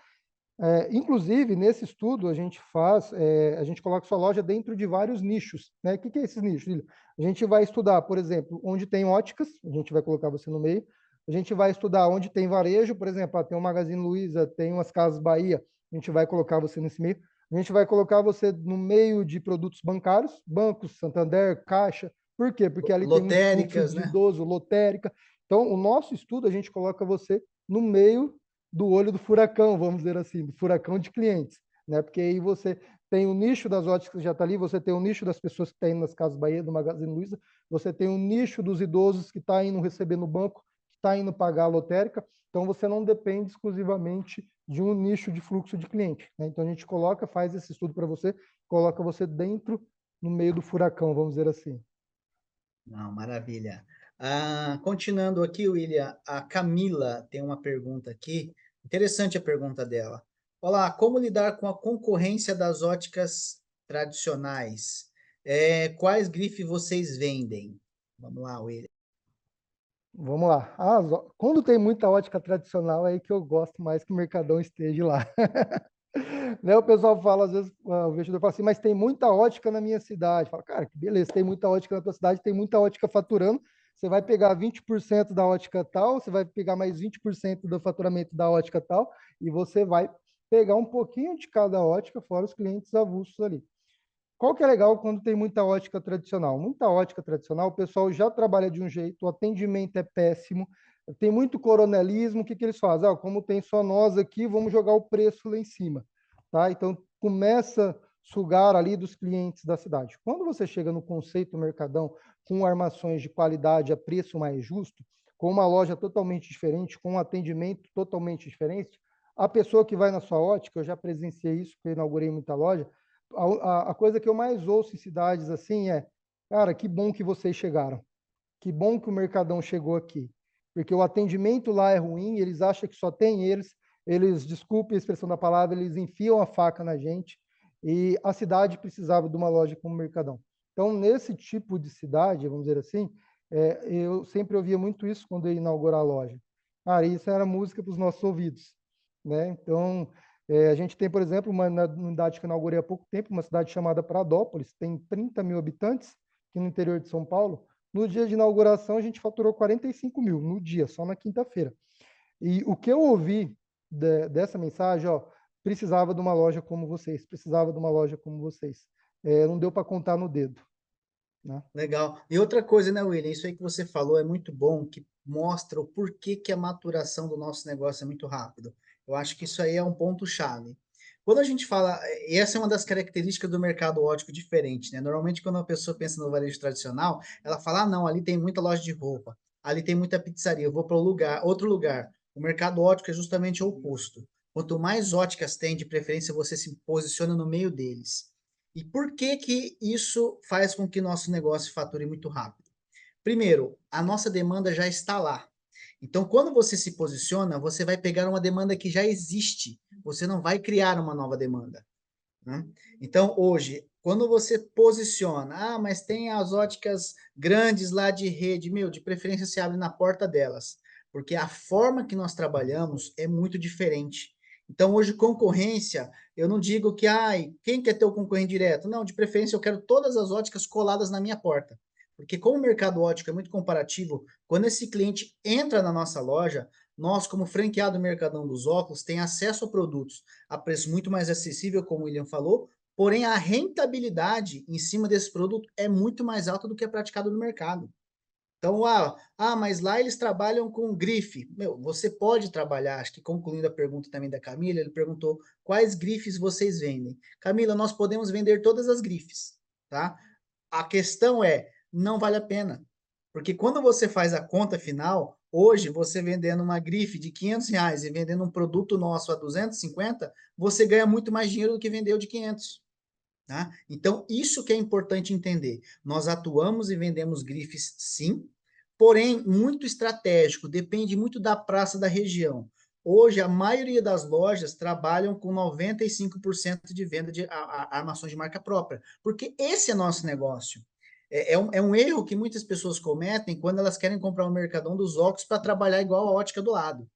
Inclusive, nesse estudo, a gente coloca sua loja dentro de vários nichos. Né? O que é esses nichos, Lilo? A gente vai estudar, por exemplo, onde tem óticas, a gente vai colocar você no meio. A gente vai estudar onde tem varejo, por exemplo, tem o Magazine Luiza, tem umas Casas Bahia, a gente vai colocar você nesse meio. A gente vai colocar você no meio de produtos bancários, bancos, Santander, Caixa. Por quê? Porque ali tem muito fluxo Lotéricas, de né? idoso, lotérica. Então, o nosso estudo, a gente coloca você no meio do olho do furacão, vamos dizer assim, do furacão de clientes, né? Porque aí você tem o nicho das óticas que já está ali, você tem o nicho das pessoas que estão indo nas Casas Bahia, do Magazine Luiza, você tem o nicho dos idosos que está indo receber no banco, que está indo pagar a lotérica, então você não depende exclusivamente de um nicho de fluxo de cliente, né? Então a gente faz esse estudo para você, coloca você dentro, no meio do furacão, vamos dizer assim. Não, maravilha. Continuando aqui, William, a Camila tem uma pergunta aqui. Interessante a pergunta dela. Olá, como lidar com a concorrência das óticas tradicionais? Quais grifes vocês vendem? Vamos lá, William. Vamos lá. Quando tem muita ótica tradicional, é aí que eu gosto mais que o Mercadão esteja lá. Né, o pessoal fala, às vezes, o investidor fala assim, mas tem muita ótica na minha cidade. Fala, cara, que beleza, tem muita ótica na tua cidade, tem muita ótica faturando. Você vai pegar 20% da ótica tal, você vai pegar mais 20% do faturamento da ótica tal, e você vai pegar um pouquinho de cada ótica, fora os clientes avulsos ali. Qual que é legal quando tem muita ótica tradicional? Muita ótica tradicional, o pessoal já trabalha de um jeito, o atendimento é péssimo, tem muito coronelismo, o que que eles fazem? Como tem só nós aqui, vamos jogar o preço lá em cima, tá? Então, começa a sugar ali dos clientes da cidade. Quando você chega no conceito Mercadão, com armações de qualidade a preço mais justo, com uma loja totalmente diferente, com um atendimento totalmente diferente, a pessoa que vai na sua ótica, eu já presenciei isso, porque eu inaugurei muita loja, a coisa que eu mais ouço em cidades assim é, cara, que bom que vocês chegaram. Que bom que o Mercadão chegou aqui. Porque o atendimento lá é ruim, eles acham que só tem eles, desculpe a expressão da palavra, eles enfiam a faca na gente, e a cidade precisava de uma loja como o Mercadão. Então, nesse tipo de cidade, vamos dizer assim, eu sempre ouvia muito isso quando eu ia inaugurar a loja. Cara, isso era música para os nossos ouvidos, né? Então, a gente tem, por exemplo, uma unidade que eu inaugurei há pouco tempo, uma cidade chamada Pradópolis, tem 30 mil habitantes, aqui no interior de São Paulo. No dia de inauguração, a gente faturou 45 mil, no dia, só na quinta-feira. E o que eu ouvi dessa mensagem, ó, precisava de uma loja como vocês, precisava de uma loja como vocês. Não deu para contar no dedo, né? Legal. E outra coisa, né, William? Isso aí que você falou é muito bom, que mostra o porquê que a maturação do nosso negócio é muito rápido. Eu acho que isso aí é um ponto-chave. Quando a gente fala, e essa é uma das características do mercado ótico diferente, né? Normalmente, quando uma pessoa pensa no varejo tradicional, ela fala: ah, não, ali tem muita loja de roupa, ali tem muita pizzaria, eu vou para outro lugar. O mercado ótico é justamente o oposto. Quanto mais óticas tem, de preferência, você se posiciona no meio deles. E por que que isso faz com que nosso negócio fature muito rápido? Primeiro, a nossa demanda já está lá. Então, quando você se posiciona, você vai pegar uma demanda que já existe. Você não vai criar uma nova demanda, né? Então, hoje, quando você posiciona, ah, mas tem as óticas grandes lá de rede, meu, de preferência se abre na porta delas, porque a forma que nós trabalhamos é muito diferente. Então, hoje, concorrência, eu não digo que, ai, quem quer ter o concorrente direto? Não, de preferência eu quero todas as óticas coladas na minha porta. Porque como o mercado ótico é muito comparativo, quando esse cliente entra na nossa loja, nós, como franqueado Mercadão dos Óculos, tem acesso a produtos a preço muito mais acessível, como o William falou, porém a rentabilidade em cima desse produto é muito mais alta do que é praticado no mercado. Então, mas lá eles trabalham com grife. Meu, você pode trabalhar, acho que concluindo a pergunta também da Camila, ele perguntou quais grifes vocês vendem. Camila, nós podemos vender todas as grifes, tá? A questão é, não vale a pena. Porque quando você faz a conta final, hoje você vendendo uma grife de R$ 500 e vendendo um produto nosso a 250, você ganha muito mais dinheiro do que vendeu de 500. Tá? Então, isso que é importante entender. Nós atuamos e vendemos grifes, sim, porém, muito estratégico, depende muito da praça da região. Hoje, a maioria das lojas trabalham com 95% de venda de armações de marca própria, porque esse é nosso negócio. É um erro que muitas pessoas cometem quando elas querem comprar um Mercadão dos óculos para trabalhar igual a ótica do lado.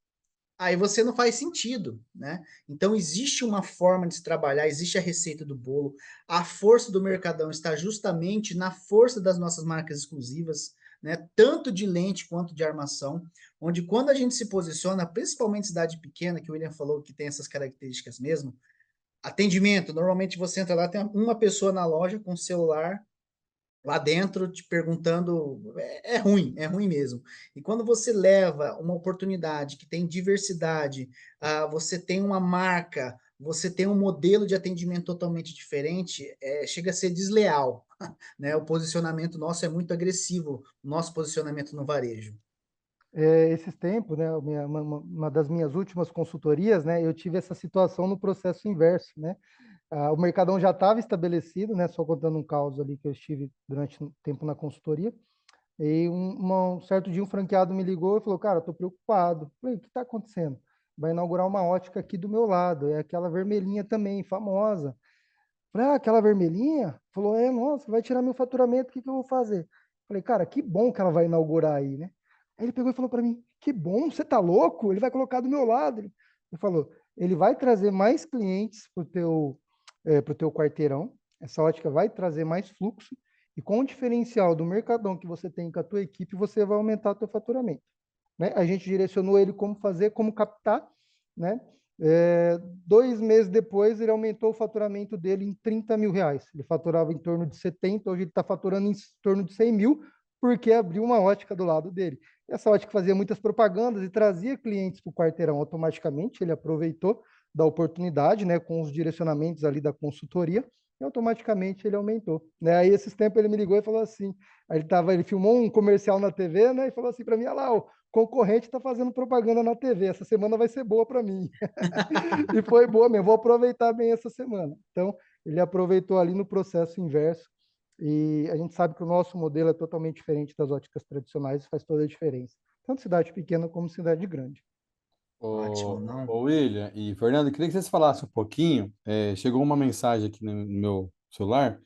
Aí você não faz sentido, né? Então existe uma forma de se trabalhar, existe a receita do bolo. A força do Mercadão está justamente na força das nossas marcas exclusivas, né? Tanto de lente quanto de armação, onde quando a gente se posiciona, principalmente em cidade pequena, que o William falou que tem essas características mesmo, atendimento, normalmente você entra lá, tem uma pessoa na loja com celular lá dentro te perguntando, é ruim mesmo. E quando você leva uma oportunidade que tem diversidade, você tem uma marca, você tem um modelo de atendimento totalmente diferente, chega a ser desleal, né? O posicionamento nosso é muito agressivo, nosso posicionamento no varejo. Esses tempos, né, uma das minhas últimas consultorias, né, eu tive essa situação no processo inverso, né? O Mercadão já estava estabelecido, né? Só contando um caos ali que eu estive durante um tempo na consultoria. E um certo dia um franqueado me ligou e falou, cara, estou preocupado. Falei, o que está acontecendo? Vai inaugurar uma ótica aqui do meu lado, é aquela vermelhinha também, famosa. Falei, aquela vermelhinha? Falou, nossa, vai tirar meu faturamento, o que que eu vou fazer? Falei, cara, que bom que ela vai inaugurar aí, né? Aí ele pegou e falou para mim, que bom, você tá louco? Ele vai colocar do meu lado. Ele falou, ele vai trazer mais clientes pro teu quarteirão, essa ótica vai trazer mais fluxo, e com o diferencial do mercadão que você tem com a tua equipe, você vai aumentar o teu faturamento, né? A gente direcionou ele como fazer, como captar, né? 2 meses depois, ele aumentou o faturamento dele em R$ 30.000. Ele faturava em torno de 70, hoje ele está faturando em torno de 100 mil, porque abriu uma ótica do lado dele. Essa ótica fazia muitas propagandas e trazia clientes para o quarteirão automaticamente, ele aproveitou da oportunidade, né, com os direcionamentos ali da consultoria, e automaticamente ele aumentou. Né? Aí, esses tempos, ele me ligou e falou assim, ele filmou um comercial na TV, né, e falou assim para mim, olha lá, o concorrente está fazendo propaganda na TV, essa semana vai ser boa para mim. E foi boa mesmo, vou aproveitar bem essa semana. Então, ele aproveitou ali no processo inverso, e a gente sabe que o nosso modelo é totalmente diferente das óticas tradicionais, faz toda a diferença, tanto cidade pequena como cidade grande. Ótimo, Ô, não? ô William e Fernando, queria que vocês falassem um pouquinho. Chegou uma mensagem aqui no meu celular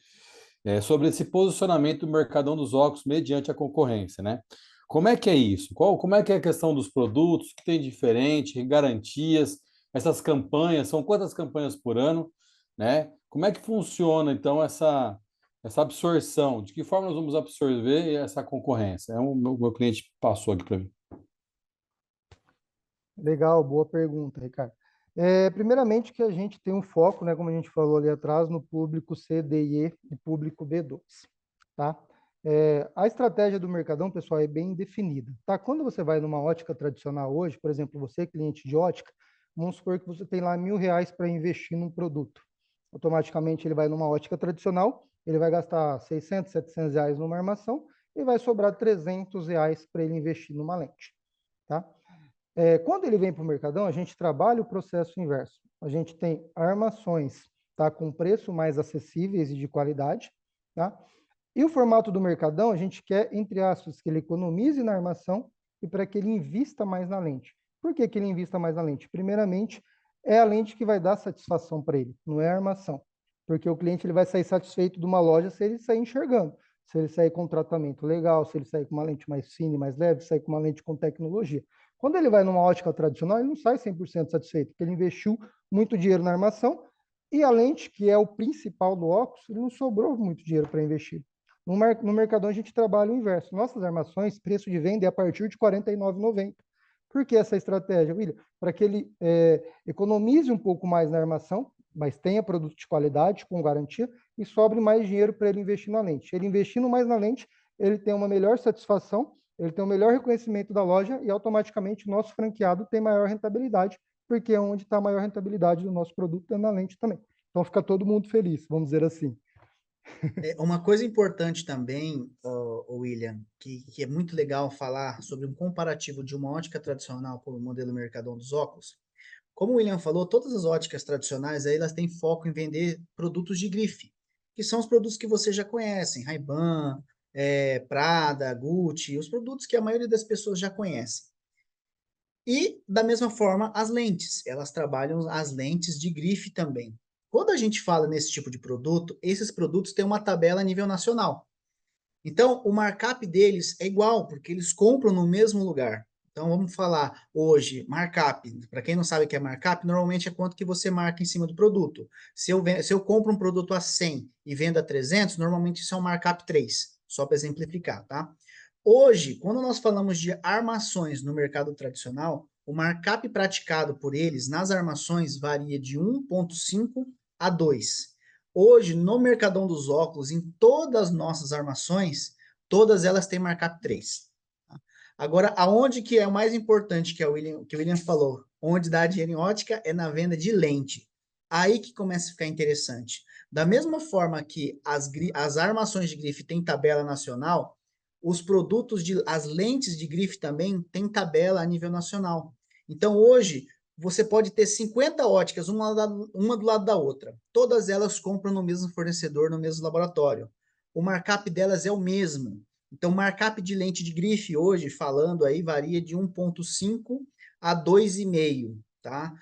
sobre esse posicionamento do Mercadão dos Óculos mediante a concorrência, né? Como é que é isso? Como é que é a questão dos produtos? O que tem de diferente? Garantias? Essas campanhas? São quantas campanhas por ano? Né? Como é que funciona, então, essa absorção? De que forma nós vamos absorver essa concorrência? Meu cliente passou aqui para mim. Legal, boa pergunta, Ricardo. Primeiramente que a gente tem um foco, né, como a gente falou ali atrás, no público C, D e E e público B2, tá? A estratégia do Mercadão, pessoal, é bem definida, tá? Quando você vai numa ótica tradicional hoje, por exemplo, você, cliente de ótica, vamos supor que você tem lá R$ 1.000 para investir num produto. Automaticamente ele vai numa ótica tradicional, ele vai gastar 600, R$ 700 numa armação e vai sobrar R$ 300 para ele investir numa lente, tá? Quando ele vem para o Mercadão, a gente trabalha o processo inverso. A gente tem armações, tá, com preço mais acessíveis e de qualidade, tá? E o formato do Mercadão, a gente quer, entre aspas, que ele economize na armação e para que ele invista mais na lente. Por que que ele invista mais na lente? Primeiramente, é a lente que vai dar satisfação para ele, não é a armação. Porque o cliente ele vai sair satisfeito de uma loja se ele sair enxergando, se ele sair com um tratamento legal, se ele sair com uma lente mais fina e mais leve, sair com uma lente com tecnologia. Quando ele vai numa ótica tradicional, ele não sai 100% satisfeito, porque ele investiu muito dinheiro na armação e a lente, que é o principal do óculos, ele não sobrou muito dinheiro para investir. No Mercadão, a gente trabalha o inverso. Nossas armações, preço de venda é a partir de R$ 49,90. Por que essa estratégia, William? Para que ele economize um pouco mais na armação, mas tenha produto de qualidade, com garantia, e sobre mais dinheiro para ele investir na lente. Ele investindo mais na lente, ele tem uma melhor satisfação, ele tem o melhor reconhecimento da loja e automaticamente o nosso franqueado tem maior rentabilidade, porque é onde está a maior rentabilidade do nosso produto é na lente também. Então fica todo mundo feliz, vamos dizer assim. Uma coisa importante também, William, que é muito legal falar sobre um comparativo de uma ótica tradicional com o modelo Mercadão dos Óculos. Como o William falou, todas as óticas tradicionais aí, elas têm foco em vender produtos de grife, que são os produtos que vocês já conhecem, Ray-Ban, Prada, Gucci, os produtos que a maioria das pessoas já conhecem. E, da mesma forma, as lentes. Elas trabalham as lentes de grife também. Quando a gente fala nesse tipo de produto, esses produtos têm uma tabela a nível nacional. Então, o markup deles é igual, porque eles compram no mesmo lugar. Então, vamos falar hoje, markup. Para quem não sabe o que é markup, normalmente é quanto que você marca em cima do produto. Se eu compro um produto a 100 e vendo a 300, normalmente isso é um markup 3, só para exemplificar, tá? Hoje, quando nós falamos de armações no mercado tradicional, o markup praticado por eles nas armações varia de 1,5 a 2. Hoje, no Mercadão dos Óculos, em todas as nossas armações, todas elas têm markup 3. Agora, aonde que é o mais importante que o William falou, onde dá dinheiro em ótica é na venda de lente. Aí que começa a ficar interessante. Da mesma forma que as armações de grife têm tabela nacional, as lentes de grife também têm tabela a nível nacional. Então, hoje, você pode ter 50 óticas, uma do lado da outra. Todas elas compram no mesmo fornecedor, no mesmo laboratório. O markup delas é o mesmo. Então, o markup de lente de grife hoje, falando aí, varia de 1,5 a 2,5, tá?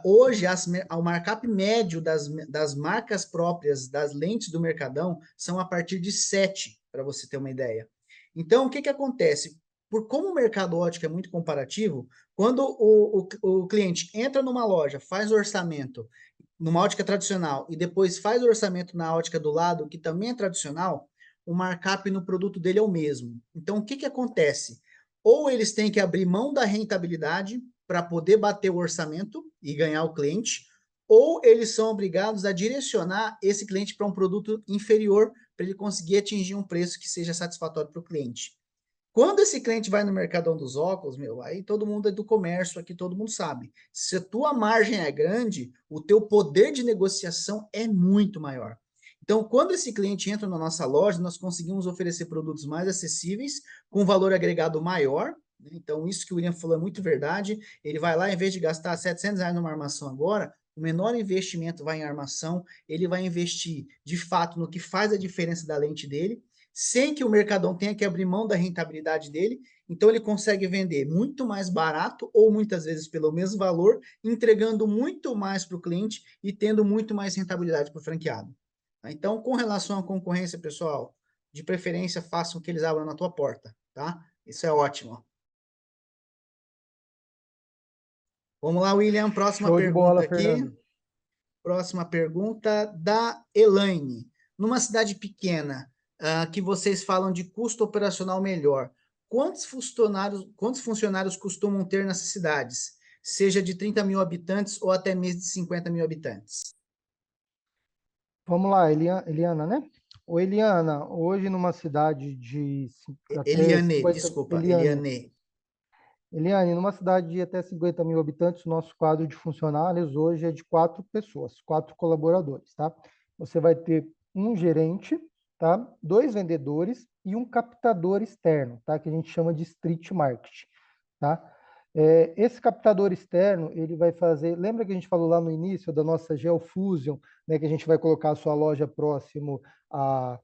Hoje, o markup médio das marcas próprias das lentes do Mercadão são a partir de 7, para você ter uma ideia. Então, o que acontece? Por como o mercado ótico é muito comparativo, quando o cliente entra numa loja, faz o orçamento numa ótica tradicional e depois faz o orçamento na ótica do lado, que também é tradicional, o markup no produto dele é o mesmo. Então, o que acontece? Ou eles têm que abrir mão da rentabilidade para poder bater o orçamento e ganhar o cliente, ou eles são obrigados a direcionar esse cliente para um produto inferior para ele conseguir atingir um preço que seja satisfatório para o cliente. Quando esse cliente vai no Mercadão dos Óculos, meu, aí todo mundo é do comércio, aqui todo mundo sabe. Se a tua margem é grande, o teu poder de negociação é muito maior. Então, quando esse cliente entra na nossa loja, nós conseguimos oferecer produtos mais acessíveis, com valor agregado maior. Então, isso que o William falou é muito verdade. Ele vai lá, em vez de gastar R$ 700 numa armação agora, o menor investimento vai em armação, ele vai investir, de fato, no que faz a diferença da lente dele, sem que o Mercadão tenha que abrir mão da rentabilidade dele, então ele consegue vender muito mais barato ou muitas vezes pelo mesmo valor, entregando muito mais para o cliente e tendo muito mais rentabilidade para o franqueado. Então, com relação à concorrência, pessoal, de preferência façam que eles abram na tua porta, tá? Isso é ótimo. Vamos lá, William, próxima Show de pergunta bola, aqui. Fernando. Próxima pergunta da Elaine. Numa cidade pequena, que vocês falam de custo operacional melhor, quantos funcionários costumam ter nessas cidades? Seja de 30 mil habitantes ou até mesmo de 50 mil habitantes. Vamos lá, Eliana, né? Ô, Eliana, hoje numa cidade de até Eliane, 50... desculpa, Eliane, Eliane. Eliane, numa cidade de até 50 mil habitantes, o nosso quadro de funcionários hoje é de 4 pessoas, 4 colaboradores, tá? Você vai ter um gerente, tá? 2 vendedores e um captador externo, tá? Que a gente chama de street marketing, tá? Esse captador externo, ele vai fazer... Lembra que a gente falou lá no início da nossa GeoFusion, né? Que a gente vai colocar a sua loja próximo a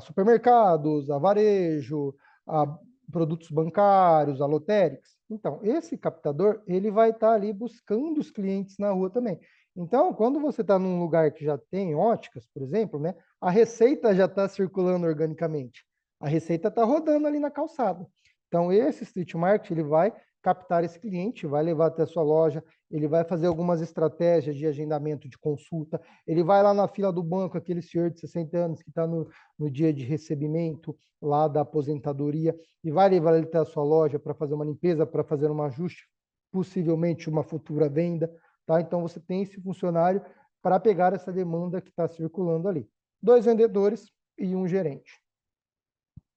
supermercados, a varejo, a produtos bancários, a lotéricas. Então, esse captador, ele vai estar ali buscando os clientes na rua também. Então, quando você está num lugar que já tem óticas, por exemplo, né, a receita já está circulando organicamente. A receita está rodando ali na calçada. Então, esse street marketing, ele vai captar esse cliente, vai levar até a sua loja, ele vai fazer algumas estratégias de agendamento de consulta, ele vai lá na fila do banco, aquele senhor de 60 anos que está no dia de recebimento lá da aposentadoria, e vai levar ele até a sua loja para fazer uma limpeza, para fazer um ajuste, possivelmente uma futura venda, tá? Então, você tem esse funcionário para pegar essa demanda que está circulando ali. 2 vendedores e um gerente.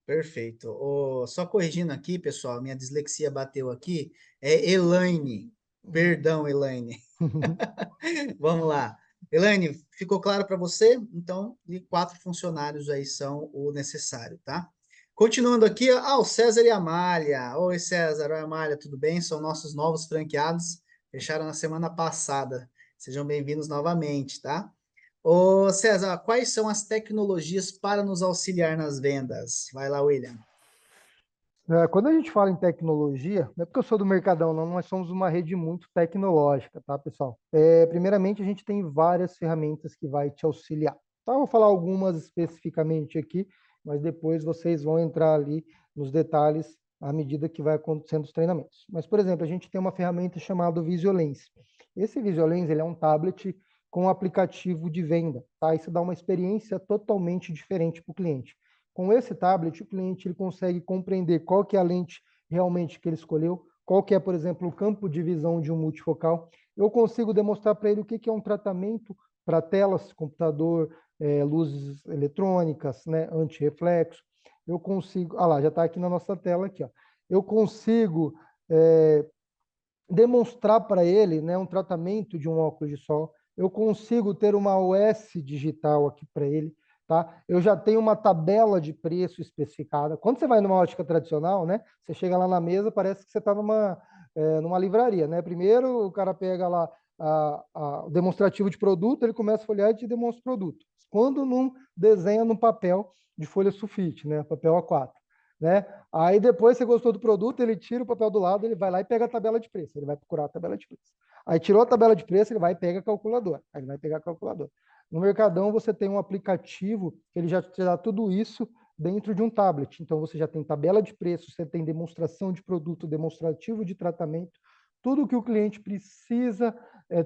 Perfeito. Só corrigindo aqui, pessoal, minha dislexia bateu aqui. É Elaine. Perdão, Elaine. Vamos lá. Elaine, ficou claro para você? Então, 4 funcionários aí são o necessário, tá? Continuando aqui, o César e a Amália. Oi, César, oi, Amália, tudo bem? São nossos novos franqueados, fecharam na semana passada. Sejam bem-vindos novamente, tá? Ô, César, quais são as tecnologias para nos auxiliar nas vendas? Vai lá, William. Quando a gente fala em tecnologia, não é porque eu sou do Mercadão, não, nós somos uma rede muito tecnológica, tá, pessoal? Primeiramente, a gente tem várias ferramentas que vai te auxiliar. Tá? Eu vou falar algumas especificamente aqui, mas depois vocês vão entrar ali nos detalhes à medida que vai acontecendo os treinamentos. Mas, por exemplo, a gente tem uma ferramenta chamada Visiolens. Esse Visiolens, ele é um tablet com um aplicativo de venda, tá? Isso dá uma experiência totalmente diferente para o cliente. Com esse tablet, o cliente ele consegue compreender qual que é a lente realmente que ele escolheu, qual que é, por exemplo, o campo de visão de um multifocal. Eu consigo demonstrar para ele o que é um tratamento para telas, computador, luzes eletrônicas, né, anti-reflexo. Eu consigo... Ah lá, já está aqui na nossa tela. Aqui, ó. Eu consigo demonstrar para ele, né, um tratamento de um óculos de sol. Eu consigo ter uma OS digital aqui para ele. Tá? Eu já tenho uma tabela de preço especificada. Quando você vai numa ótica tradicional, né, você chega lá na mesa, parece que você está numa livraria. Né? Primeiro, o cara pega lá o demonstrativo de produto, ele começa a folhear e te demonstra o produto. Quando não desenha no papel de folha sulfite, né, papel A4. Né? Aí depois você gostou do produto, ele tira o papel do lado, ele vai lá e pega a tabela de preço. Ele vai procurar a tabela de preço. Aí tirou a tabela de preço, ele vai e pega a calculadora. Aí ele vai pegar a calculadora. No Mercadão, você tem um aplicativo que ele já te dá tudo isso dentro de um tablet. Então, você já tem tabela de preço, você tem demonstração de produto, demonstrativo de tratamento, tudo o que o cliente precisa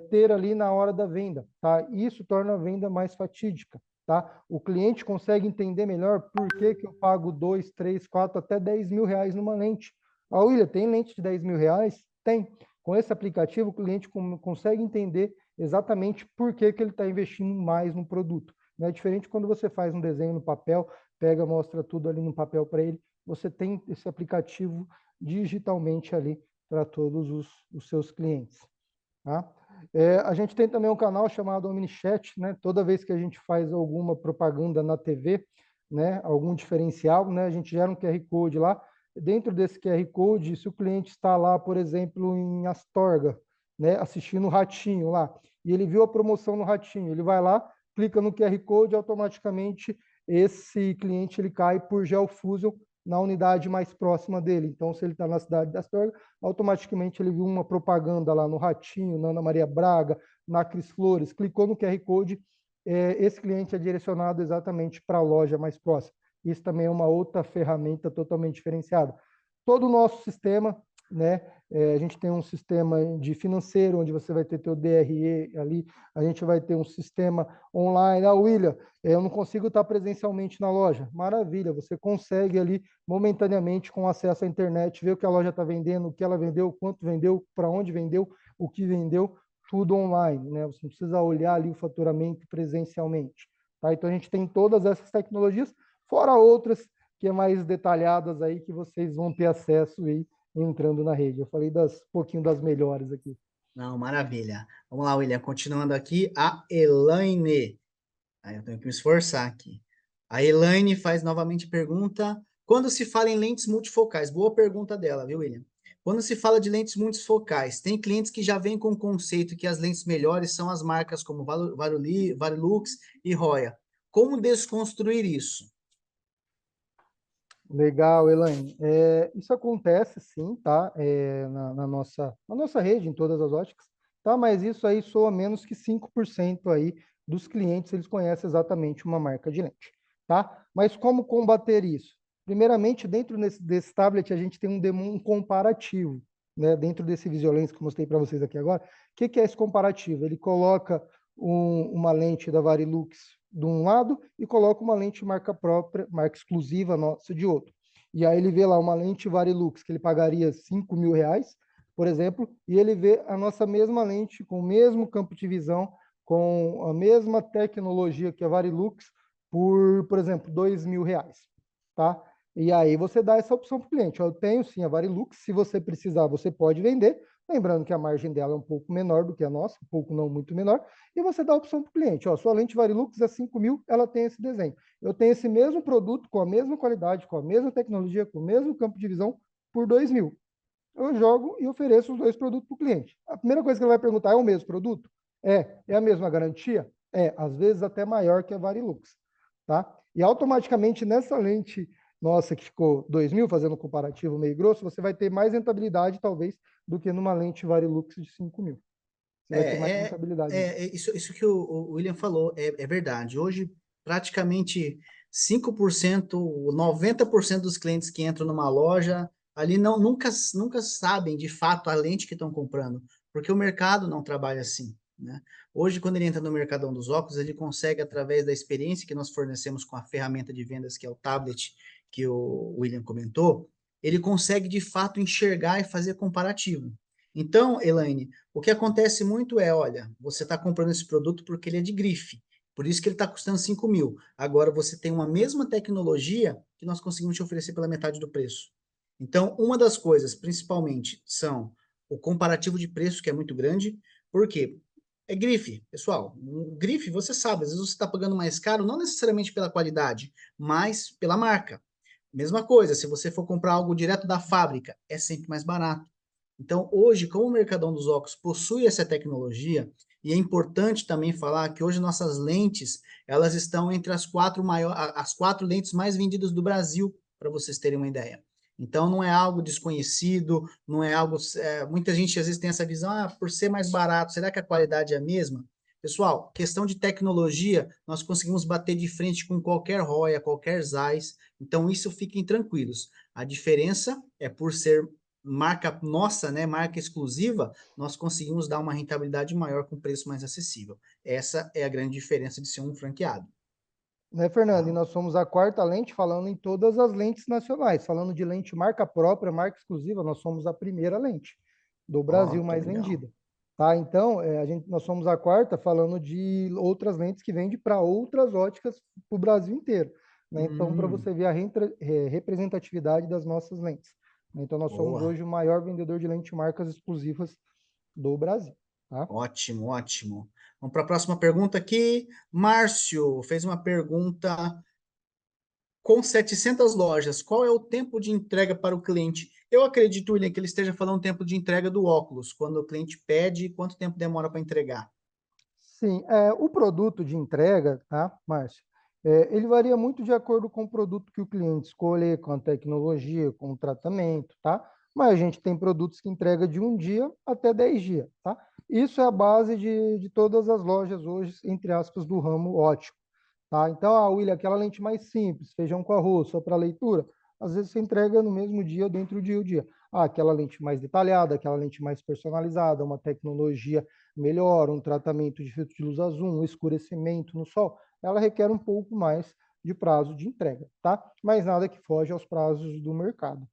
ter ali na hora da venda. Tá? Isso torna a venda mais fatídica. Tá? O cliente consegue entender melhor por que eu pago 2, 3, 4, até 10 mil reais numa lente. William, tem lente de 10 mil reais? Tem. Com esse aplicativo, o cliente consegue entender exatamente por que ele está investindo mais no produto. Não é diferente quando você faz um desenho no papel, pega, mostra tudo ali no papel para ele, você tem esse aplicativo digitalmente ali para todos os seus clientes. Tá? A gente tem também um canal chamado OmniChat, né? Toda vez que a gente faz alguma propaganda na TV, né? Algum diferencial, né? A gente gera um QR Code lá. Dentro desse QR Code, se o cliente está lá, por exemplo, em Astorga, né? Assistindo o Ratinho lá, e ele viu a promoção no Ratinho, ele vai lá, clica no QR Code, automaticamente esse cliente ele cai por GeoFusion na unidade mais próxima dele. Então, se ele está na cidade de Astorga, automaticamente ele viu uma propaganda lá no Ratinho, na Ana Maria Braga, na Cris Flores, clicou no QR Code, esse cliente é direcionado exatamente para a loja mais próxima. Isso também é uma outra ferramenta totalmente diferenciada. Todo o nosso sistema, né? A gente tem um sistema de financeiro, onde você vai ter teu DRE ali, a gente vai ter um sistema online. William, eu não consigo estar presencialmente na loja. Maravilha, você consegue ali momentaneamente com acesso à internet, ver o que a loja está vendendo, o que ela vendeu, quanto vendeu, para onde vendeu, o que vendeu, tudo online, né? Você não precisa olhar ali o faturamento presencialmente, tá? Então a gente tem todas essas tecnologias, fora outras que é mais detalhadas aí que vocês vão ter acesso aí entrando na rede. Eu falei pouquinho das melhores aqui. Não, maravilha. Vamos lá, William. Continuando aqui, a Elaine. Aí eu tenho que me esforçar aqui. A Elaine faz novamente pergunta. Quando se fala em lentes multifocais? Boa pergunta dela, viu, William? Quando se fala de lentes multifocais, tem clientes que já vêm com o conceito que as lentes melhores são as marcas como Varilux e Roya. Como desconstruir isso? Legal, Elaine. Isso acontece sim, tá? Na nossa rede, em todas as óticas, tá? Mas isso aí soa menos que 5% aí dos clientes, eles conhecem exatamente uma marca de lente, tá? Mas como combater isso? Primeiramente, dentro desse tablet, a gente tem um comparativo, né? Dentro desse Visiolens que eu mostrei para vocês aqui agora. O que é esse comparativo? Ele coloca uma lente da Varilux de um lado e coloca uma lente marca própria, marca exclusiva nossa de outro. E aí ele vê lá uma lente Varilux que ele pagaria R$ 5.000, por exemplo, e ele vê a nossa mesma lente com o mesmo campo de visão, com a mesma tecnologia que a Varilux, por exemplo, R$ 2.000, tá? E aí você dá essa opção para o cliente. Eu tenho sim a Varilux, se você precisar, você pode vender. Lembrando que a margem dela é um pouco menor do que a nossa, um pouco não muito menor, e você dá a opção para o cliente. Ó, sua lente Varilux é 5.000, ela tem esse desenho. Eu tenho esse mesmo produto, com a mesma qualidade, com a mesma tecnologia, com o mesmo campo de visão, por 2.000. Eu jogo e ofereço os dois produtos para o cliente. A primeira coisa que ele vai perguntar é o mesmo produto? É a mesma garantia? Às vezes até maior que a Varilux, tá? E automaticamente nessa lente nossa que ficou 2.000, fazendo um comparativo meio grosso, você vai ter mais rentabilidade, talvez, do que numa lente Varilux de 5.000. Você vai ter mais rentabilidade. Isso que o William falou é verdade. Hoje, praticamente 5%, 90% dos clientes que entram numa loja ali nunca sabem de fato a lente que estão comprando, porque o mercado não trabalha assim, né? Hoje, quando ele entra no mercadão dos óculos, ele consegue, através da experiência que nós fornecemos com a ferramenta de vendas, que é o tablet, que o William comentou, ele consegue de fato enxergar e fazer comparativo. Então, Elaine, o que acontece muito é, olha, você está comprando esse produto porque ele é de grife, por isso que ele está custando 5.000. Agora você tem uma mesma tecnologia que nós conseguimos te oferecer pela metade do preço. Então, uma das coisas, principalmente, são o comparativo de preço, que é muito grande. Por quê? É grife, pessoal. Grife, você sabe, às vezes você está pagando mais caro, não necessariamente pela qualidade, mas pela marca. Mesma coisa, se você for comprar algo direto da fábrica, é sempre mais barato. Então, hoje, como o Mercadão dos Óculos possui essa tecnologia, e é importante também falar que hoje nossas lentes, elas estão entre as 4 lentes mais vendidas do Brasil, para vocês terem uma ideia. Então, não é algo desconhecido, não é algo... muita gente às vezes tem essa visão, por ser mais barato, será que a qualidade é a mesma? Pessoal, questão de tecnologia, nós conseguimos bater de frente com qualquer Roya, qualquer Zeiss, então isso fiquem tranquilos. A diferença é por ser marca nossa, né, marca exclusiva, nós conseguimos dar uma rentabilidade maior com preço mais acessível. Essa é a grande diferença de ser um franqueado. Né, Fernando? E Tá? nós somos a quarta lente falando em todas as lentes nacionais. Falando de lente marca própria, marca exclusiva, nós somos a primeira lente. do Ó, Brasil que mais legal. vendida. Tá? Então, nós somos a quarta falando de outras lentes que vende para outras óticas para o Brasil inteiro. Né? Então, para Hum, você ver a representatividade das nossas lentes. Então, nós somos boa. hoje o maior vendedor de lentes marcas exclusivas do Brasil. Tá? Ótimo, ótimo. Vamos para a próxima pergunta aqui. Márcio fez uma pergunta. Com 700 lojas, qual é o tempo de entrega para o cliente? Eu acredito, William, que ele esteja falando o tempo de entrega do óculos, quando o cliente pede, quanto tempo demora para entregar? Sim, o produto de entrega, tá, Márcio? Ele varia muito de acordo com o produto que o cliente escolher, com a tecnologia, com o tratamento, tá? Mas a gente tem produtos que entrega de 1 dia até 10 dias, tá? Isso é a base de todas as lojas hoje, entre aspas, do ramo ótico, tá? Então, William, aquela lente mais simples, feijão com arroz, só para leitura, às vezes você entrega no mesmo dia, dentro do dia. Aquela lente mais detalhada, aquela lente mais personalizada, uma tecnologia melhor, um tratamento de filtro de luz azul, um escurecimento no sol, ela requer um pouco mais de prazo de entrega, tá? Mas nada que foge aos prazos do mercado.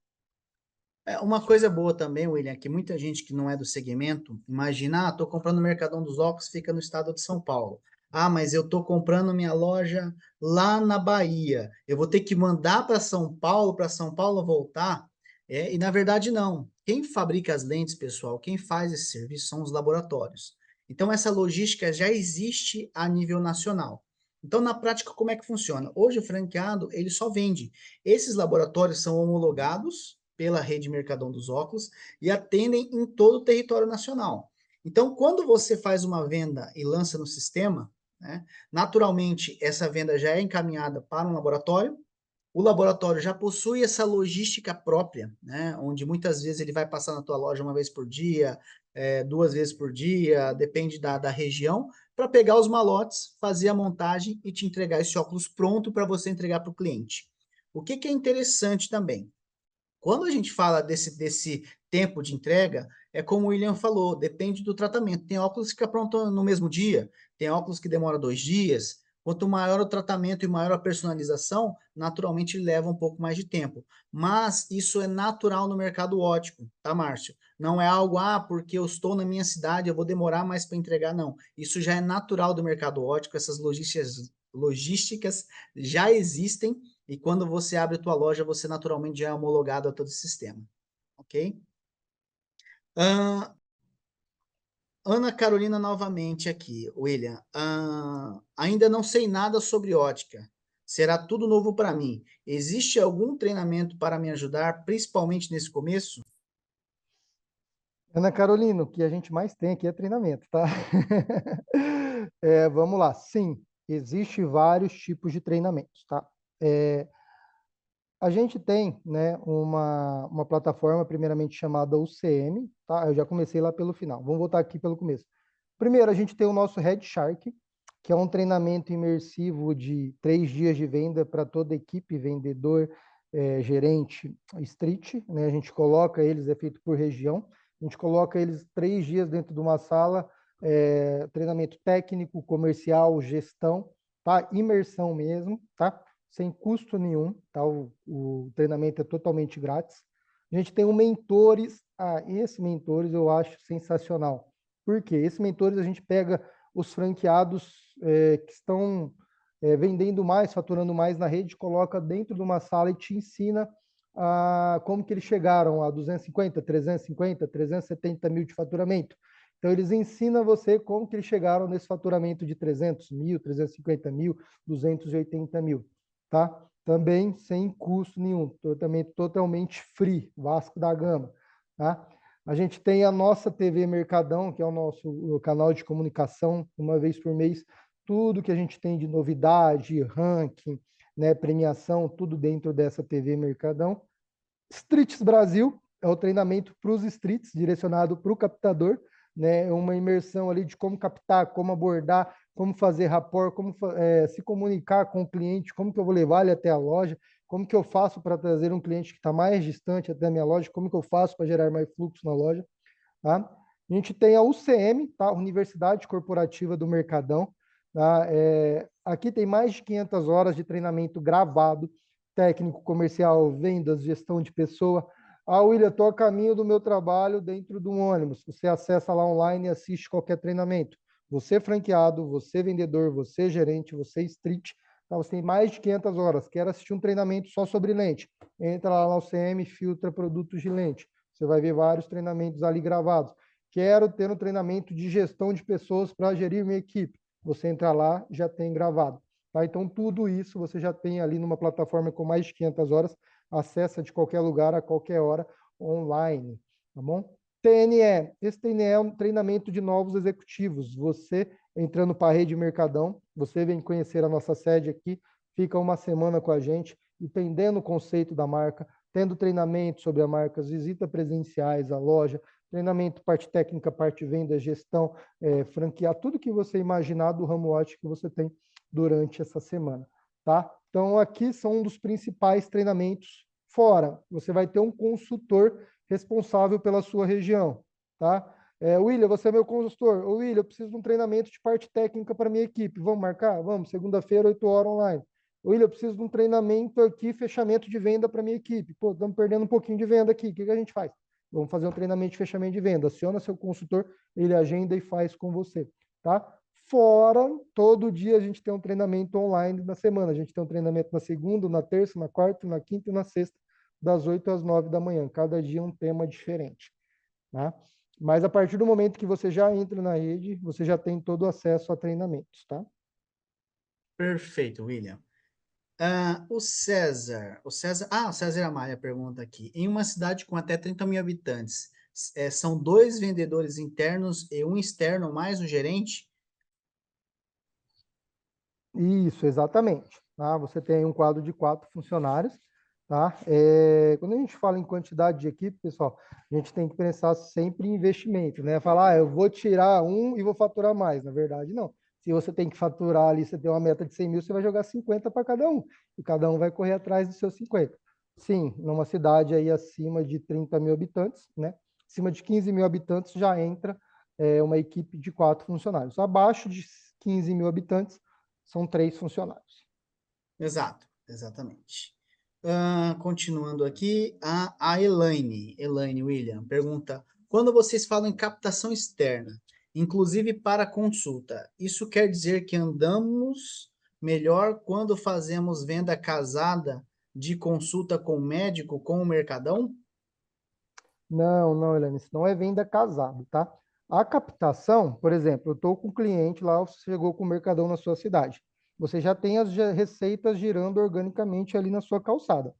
Uma coisa boa também, William, que muita gente que não é do segmento, imagina, estou comprando no Mercadão dos Óculos, fica no estado de São Paulo. Ah, mas eu estou comprando minha loja lá na Bahia. Eu vou ter que mandar para São Paulo voltar? E na verdade não. Quem fabrica as lentes, pessoal, quem faz esse serviço são os laboratórios. Então essa logística já existe a nível nacional. Então na prática como é que funciona? Hoje o franqueado ele só vende. Esses laboratórios são homologados pela rede Mercadão dos Óculos e atendem em todo o território nacional. Então, quando você faz uma venda e lança no sistema, né, naturalmente essa venda já é encaminhada para um laboratório. O laboratório já possui essa logística própria, né, onde muitas vezes ele vai passar na tua loja uma vez por dia, 2 vezes por dia, depende da região, para pegar os malotes, fazer a montagem e te entregar esse óculos pronto para você entregar para o cliente. O que é interessante também? Quando a gente fala desse tempo de entrega, é como o William falou, depende do tratamento. Tem óculos que fica pronto no mesmo dia, tem óculos que demora 2 dias. Quanto maior o tratamento e maior a personalização, naturalmente leva um pouco mais de tempo. Mas isso é natural no mercado óptico, tá, Márcio? Não é algo, porque eu estou na minha cidade, eu vou demorar mais para entregar, não. Isso já é natural do mercado óptico, essas logísticas já existem e quando você abre a tua loja, você naturalmente já é homologado a todo o sistema, ok? Ah, Ana Carolina novamente aqui, William. Ainda não sei nada sobre ótica. Será tudo novo para mim. Existe algum treinamento para me ajudar, principalmente nesse começo? Ana Carolina, o que a gente mais tem aqui é treinamento, tá? Vamos lá. Sim, existe vários tipos de treinamentos, tá? É, a gente tem, né, uma plataforma primeiramente chamada UCM, tá? Eu já comecei lá pelo final. Vamos voltar aqui pelo começo. Primeiro, a gente tem o nosso Red Shark, que é um treinamento imersivo de 3 dias de venda para toda a equipe, vendedor, gerente, street, né? A gente coloca eles, é feito por região, a gente coloca eles 3 dias dentro de uma sala, treinamento técnico, comercial, gestão, tá? Imersão mesmo, tá? Sem custo nenhum, tá? O treinamento é totalmente grátis. A gente tem o mentores, esse mentores eu acho sensacional. Por quê? Esse mentores a gente pega os franqueados que estão vendendo mais, faturando mais na rede, coloca dentro de uma sala e te ensina como que eles chegaram a 250, 350, 370 mil de faturamento. Então, eles ensinam você como que eles chegaram nesse faturamento de 300 mil, 350 mil, 280 mil, tá? Também sem custo nenhum, totalmente free, Vasco da Gama, tá? A gente tem a nossa TV Mercadão, que é o canal de comunicação, uma vez por mês, tudo que a gente tem de novidade, ranking, né, premiação, tudo dentro dessa TV Mercadão. Streets Brasil é o treinamento para os streets, direcionado para o captador, né, uma imersão ali de como captar, como abordar, como fazer rapport, como se comunicar com o cliente, como que eu vou levar ele até a loja, como que eu faço para trazer um cliente que está mais distante até a minha loja, como que eu faço para gerar mais fluxo na loja, tá? A gente tem a UCM, tá? Universidade Corporativa do Mercadão, tá? Aqui tem mais de 500 horas de treinamento gravado, técnico, comercial, vendas, gestão de pessoa, Ah, William, estou a caminho do meu trabalho dentro de um ônibus. Você acessa lá online e assiste qualquer treinamento. Você franqueado, você vendedor, você gerente, você street, tá? Você tem mais de 500 horas. Quer assistir um treinamento só sobre lente? Entra lá no CM, filtra produtos de lente. Você vai ver vários treinamentos ali gravados. Quero ter um treinamento de gestão de pessoas para gerir minha equipe. Você entra lá, já tem gravado. Tá? Então, tudo isso você já tem ali numa plataforma com mais de 500 horas, acessa de qualquer lugar, a qualquer hora, online. Tá bom? TNE. Esse TNE é um treinamento de novos executivos. Você entrando para a rede Mercadão, você vem conhecer a nossa sede aqui, fica uma semana com a gente, entendendo o conceito da marca, tendo treinamento sobre a marca, as visitas presenciais à loja, treinamento, parte técnica, parte venda, gestão, franquear, tudo que você imaginar do ramo ótico que você tem durante essa semana, tá? Então, aqui são um dos principais treinamentos. Fora, você vai ter um consultor responsável pela sua região, tá? William, você é meu consultor. Ô, William, eu preciso de um treinamento de parte técnica para minha equipe. Vamos marcar? Vamos, segunda-feira, 8 horas online. William, eu preciso de um treinamento aqui, fechamento de venda para minha equipe. Pô, estamos perdendo um pouquinho de venda aqui. O que a gente faz? Vamos fazer um treinamento de fechamento de venda. Aciona seu consultor, ele agenda e faz com você, tá? Fora, todo dia a gente tem um treinamento online na semana. A gente tem um treinamento na segunda, na terça, na quarta, na quinta e na sexta, das 8 às 9 da manhã. Cada dia um tema diferente, tá? Mas a partir do momento que você já entra na rede, você já tem todo o acesso a treinamentos, tá? Perfeito, William. O César, o César Amália pergunta aqui, em uma cidade com até 30 mil habitantes, são dois vendedores internos e um externo mais um gerente? Isso, exatamente. Tá? Você tem um quadro de 4 funcionários. Tá? Quando a gente fala em quantidade de equipe, pessoal, a gente tem que pensar sempre em investimento, né? Falar, eu vou tirar um e vou faturar mais. Na verdade, não. Se você tem que faturar ali, você tem uma meta de 100 mil, você vai jogar 50 para cada um. E cada um vai correr atrás dos seus 50. Sim, numa cidade aí acima de 30 mil habitantes, né? Acima de 15 mil habitantes já entra uma equipe de 4 funcionários. Abaixo de 15 mil habitantes, são 3 funcionários. Exato, exatamente. Continuando aqui, a Elaine William, pergunta: quando vocês falam em captação externa, inclusive para consulta, isso quer dizer que andamos melhor quando fazemos venda casada de consulta com o médico, com o Mercadão? Não, não, Helena, isso não é venda casado, tá? A captação, por exemplo, eu estou com um cliente lá, você chegou com o Mercadão na sua cidade. Você já tem as receitas girando organicamente ali na sua calçada,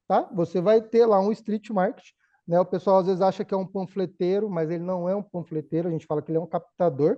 tá? Você vai ter lá um street market, né? O pessoal às vezes acha que é um panfleteiro, mas ele não é um panfleteiro, a gente fala que ele é um captador,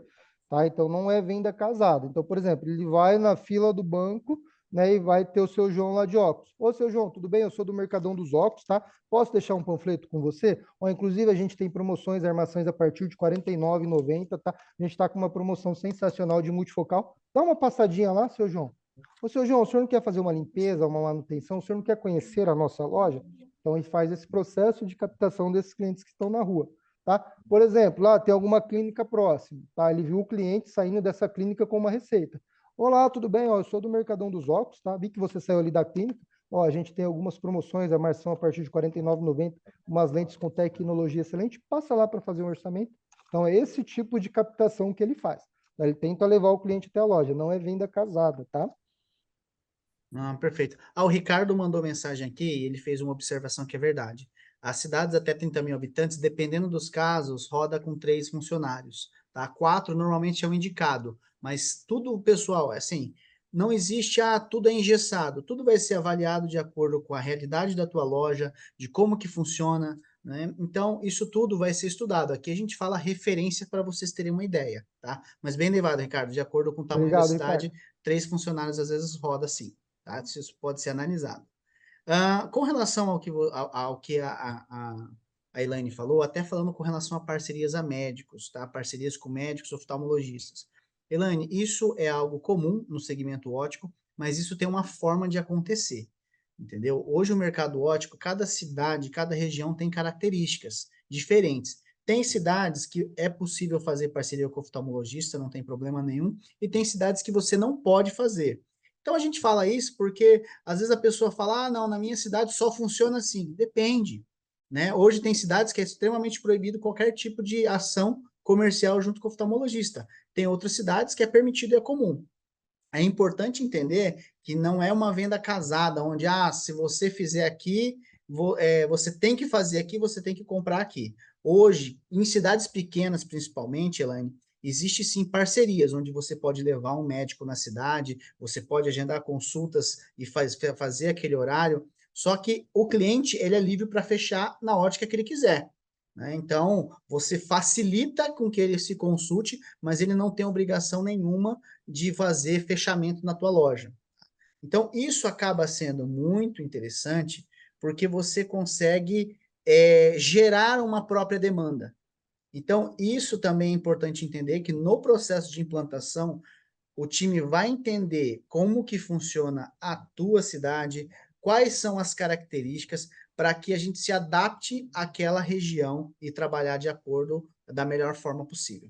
tá? Então não é venda casada. Então, por exemplo, ele vai na fila do banco, né, e vai ter o seu João lá de óculos. Ô, seu João, tudo bem? Eu sou do Mercadão dos Óculos, tá? Posso deixar um panfleto com você? Ou, inclusive, a gente tem promoções, armações a partir de R$ 49,90, tá? A gente está com uma promoção sensacional de multifocal. Dá uma passadinha lá, seu João. Ô, seu João, o senhor não quer fazer uma limpeza, uma manutenção? O senhor não quer conhecer a nossa loja? Então, a gente faz esse processo de captação desses clientes que estão na rua, tá? Por exemplo, lá tem alguma clínica próxima, tá? Ele viu o cliente saindo dessa clínica com uma receita. Olá, tudo bem? Ó, eu sou do Mercadão dos Óculos, tá? Vi que você saiu ali da clínica. Ó, a gente tem algumas promoções, a marção a partir de R$ 49,90, umas lentes com tecnologia excelente. Passa lá para fazer um orçamento. Então, é esse tipo de captação que ele faz. Ele tenta levar o cliente até a loja, não é venda casada, tá? Perfeito. O Ricardo mandou mensagem aqui e ele fez uma observação que é verdade. As cidades até 30 mil habitantes, dependendo dos casos, roda com 3 funcionários, tá? 4 normalmente é o indicado, mas tudo, pessoal, assim, não existe, tudo é engessado, tudo vai ser avaliado de acordo com a realidade da tua loja, de como que funciona, né? Então, isso tudo vai ser estudado. Aqui a gente fala referência para vocês terem uma ideia, tá? Mas bem levado, Ricardo, de acordo com o tamanho da Obrigado, cidade, Ricardo. 3 funcionários às vezes roda sim. Tá? Isso pode ser analisado. Com relação ao que a Elaine falou, até falando com relação a parcerias a médicos, tá? Parcerias com médicos oftalmologistas. Elaine, isso é algo comum no segmento óptico, mas isso tem uma forma de acontecer, entendeu? Hoje o mercado óptico, cada cidade, cada região tem características diferentes. Tem cidades que é possível fazer parceria com oftalmologista, não tem problema nenhum, e tem cidades que você não pode fazer. Então a gente fala isso porque às vezes a pessoa fala, não, na minha cidade só funciona assim. Depende. né? Hoje tem cidades que é extremamente proibido qualquer tipo de ação comercial junto com o oftalmologista. Tem outras cidades que é permitido e é comum. É importante entender que não é uma venda casada, onde, se você fizer aqui, você tem que fazer aqui, você tem que comprar aqui. Hoje, em cidades pequenas, principalmente, Elaine, existe sim parcerias, onde você pode levar um médico na cidade, você pode agendar consultas e fazer aquele horário, só que o cliente, ele é livre para fechar na ótica que ele quiser, né? Então, você facilita com que ele se consulte, mas ele não tem obrigação nenhuma de fazer fechamento na tua loja. Então, isso acaba sendo muito interessante, porque você consegue gerar uma própria demanda. Então, isso também é importante entender que no processo de implantação, o time vai entender como que funciona a tua cidade, quais são as características, para que a gente se adapte àquela região e trabalhar de acordo da melhor forma possível.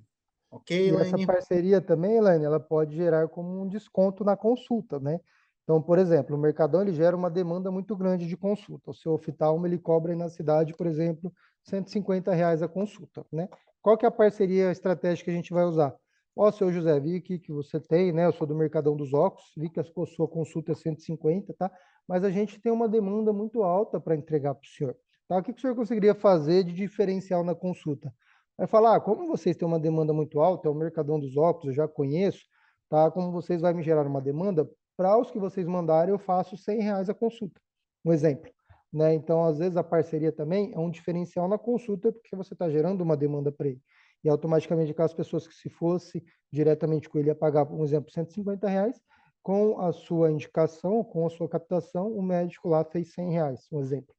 Ok, E essa Elaine? parceria também, Elaine, ela pode gerar como um desconto na consulta, né? Então, por exemplo, o Mercadão ele gera uma demanda muito grande de consulta. O seu oftalmo ele cobra aí na cidade, por exemplo, R$ 150 a consulta, né? Qual que é a parceria estratégica que a gente vai usar? Ó, seu José, vi aqui que você tem, né? Eu sou do Mercadão dos Óculos, vi que a sua consulta é 150, tá? Mas a gente tem uma demanda muito alta para entregar para o senhor, tá? O que o senhor conseguiria fazer de diferencial na consulta? Vai falar, como vocês têm uma demanda muito alta, é o Mercadão dos Óculos, eu já conheço, tá? Como vocês vão me gerar uma demanda, para os que vocês mandarem, eu faço R$ 100 a consulta. Um exemplo, né? Então, às vezes, a parceria também é um diferencial na consulta, porque você está gerando uma demanda para ele. E automaticamente, aquelas pessoas que se fosse diretamente com ele, ia pagar, por exemplo, R$ 150, com a sua indicação, com a sua captação, o médico lá fez R$ 100, um exemplo.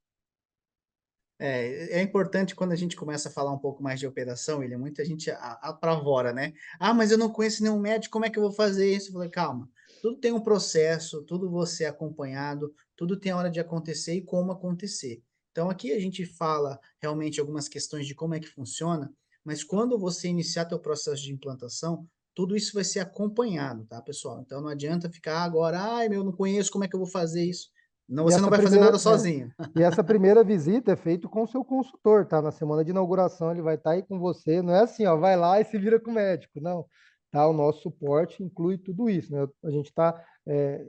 É importante quando a gente começa a falar um pouco mais de operação, ele muita gente apavora, né? Mas eu não conheço nenhum médico, como é que eu vou fazer isso? Eu falei, calma, tudo tem um processo, tudo você é acompanhado, tudo tem a hora de acontecer e como acontecer. Então aqui a gente fala realmente algumas questões de como é que funciona, mas quando você iniciar teu processo de implantação, tudo isso vai ser acompanhado, tá, pessoal? Então não adianta ficar agora, eu não conheço, como é que eu vou fazer isso? Não, E você não essa vai fazer primeira, nada sozinho. e essa primeira visita é feita com o seu consultor, tá? Na semana de inauguração ele vai estar aí com você. Não é assim, ó, vai lá e se vira com o médico, não. Tá? O nosso suporte inclui tudo isso, né? A gente está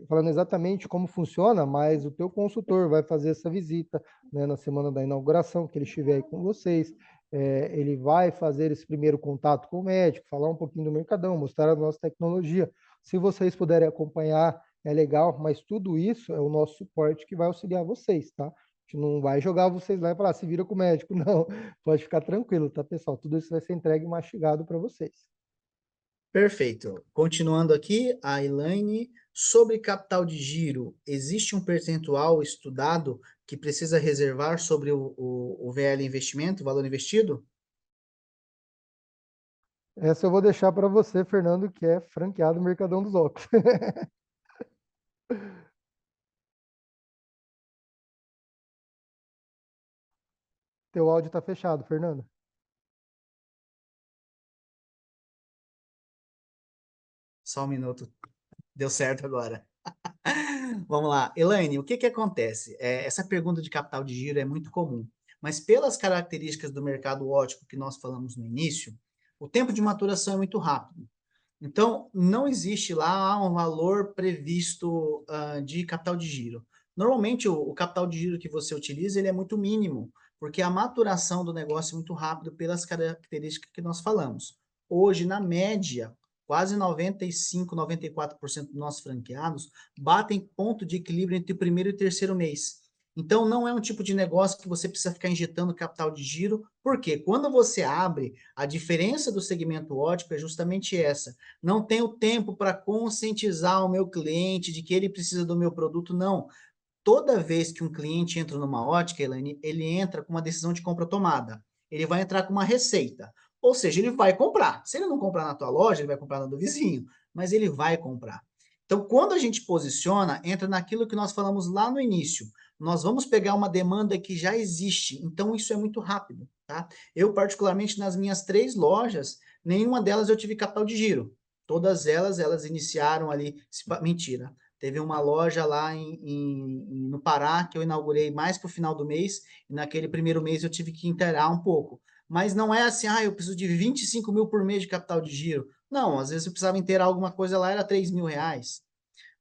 falando exatamente como funciona, mas o teu consultor vai fazer essa visita, né, na semana da inauguração, que ele estiver aí com vocês. Ele vai fazer esse primeiro contato com o médico, falar um pouquinho do Mercadão, mostrar a nossa tecnologia. Se vocês puderem acompanhar é legal, mas tudo isso é o nosso suporte que vai auxiliar vocês, tá? A gente não vai jogar vocês lá e falar, se vira com o médico, não. Pode ficar tranquilo, tá, pessoal? Tudo isso vai ser entregue e mastigado para vocês. Perfeito. Continuando aqui, a Elaine, sobre capital de giro, existe um percentual estudado que precisa reservar sobre o VL investimento, o valor investido? Essa eu vou deixar para você, Fernando, que é franqueado Mercadão dos Óculos. Teu áudio está fechado, Fernando. Só um minuto. Deu certo agora. Vamos lá. Elaine, o que que acontece? Essa pergunta de capital de giro é muito comum, mas pelas características do mercado óptico que nós falamos no início, o tempo de maturação é muito rápido. Então, não existe lá um valor previsto de capital de giro. Normalmente, o capital de giro que você utiliza ele é muito mínimo, porque a maturação do negócio é muito rápido pelas características que nós falamos. Hoje, na média, quase 95, 94% dos nossos franqueados batem ponto de equilíbrio entre o primeiro e o terceiro mês. Então, não é um tipo de negócio que você precisa ficar injetando capital de giro, porque quando você abre, a diferença do segmento óptico é justamente essa. Não tenho tempo para conscientizar o meu cliente de que ele precisa do meu produto, não. Toda vez que um cliente entra numa ótica, ele entra com uma decisão de compra tomada. Ele vai entrar com uma receita. Ou seja, ele vai comprar. Se ele não comprar na tua loja, ele vai comprar na do vizinho, mas ele vai comprar. Então, quando a gente posiciona, entra naquilo que nós falamos lá no início. Nós vamos pegar uma demanda que já existe. Então, isso é muito rápido, tá? Eu, particularmente, nas minhas 3 lojas, nenhuma delas eu tive capital de giro. Todas elas iniciaram ali. Mentira. Teve uma loja lá no Pará que eu inaugurei mais para o final do mês, e naquele primeiro mês eu tive que inteirar um pouco. Mas não é assim, eu preciso de 25 mil por mês de capital de giro. Não, às vezes eu precisava inteirar alguma coisa lá, era 3 mil reais.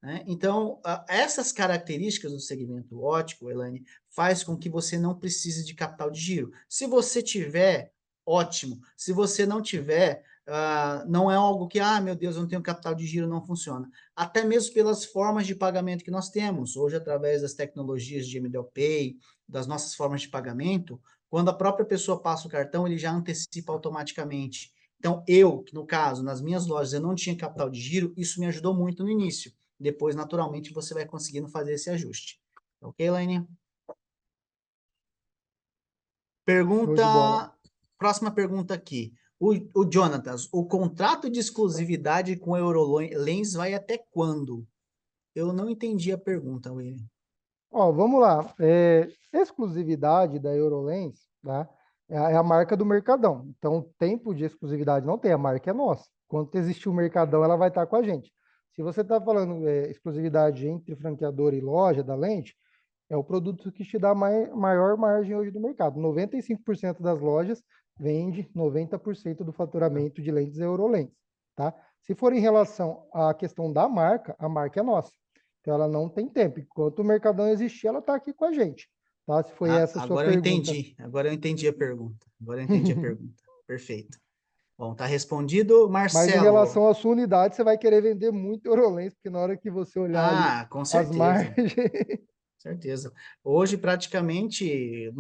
Né? Então, essas características do segmento ótico, Elaine, faz com que você não precise de capital de giro. Se você tiver, ótimo. Se você não tiver, não é algo que, meu Deus, eu não tenho capital de giro, não funciona. Até mesmo pelas formas de pagamento que nós temos, hoje através das tecnologias de MDO Pay, das nossas formas de pagamento, quando a própria pessoa passa o cartão, ele já antecipa automaticamente. Então, que no caso, nas minhas lojas, eu não tinha capital de giro, isso me ajudou muito no início. Depois, naturalmente, você vai conseguindo fazer esse ajuste. Ok, Elaine? Show de bola. Próxima pergunta aqui. O Jonatas, o contrato de exclusividade com a Eurolens vai até quando? Eu não entendi a pergunta, William. Ó, vamos lá. Exclusividade da Eurolens, tá? É a marca do Mercadão. Então, tempo de exclusividade não tem, a marca é nossa. Quando existir o Mercadão, ela vai estar com a gente. Se você está falando exclusividade entre franqueador e loja da Lente, é o produto que te dá maior margem hoje do mercado. 95% das lojas vende 90% do faturamento de lentes Eurolens, tá? Se for em relação à questão da marca, a marca é nossa. Então, ela não tem tempo. Enquanto o Mercadão existir, ela está aqui com a gente. Tá? Se foi essa a sua Agora eu pergunta. entendi. Agora eu entendi a pergunta. Perfeito. Bom, tá respondido. Mas em Marcelo. relação à sua unidade, você vai querer vender muito Eurolens, porque na hora que você olhar ali Com as certeza. margens... Certeza. Hoje, praticamente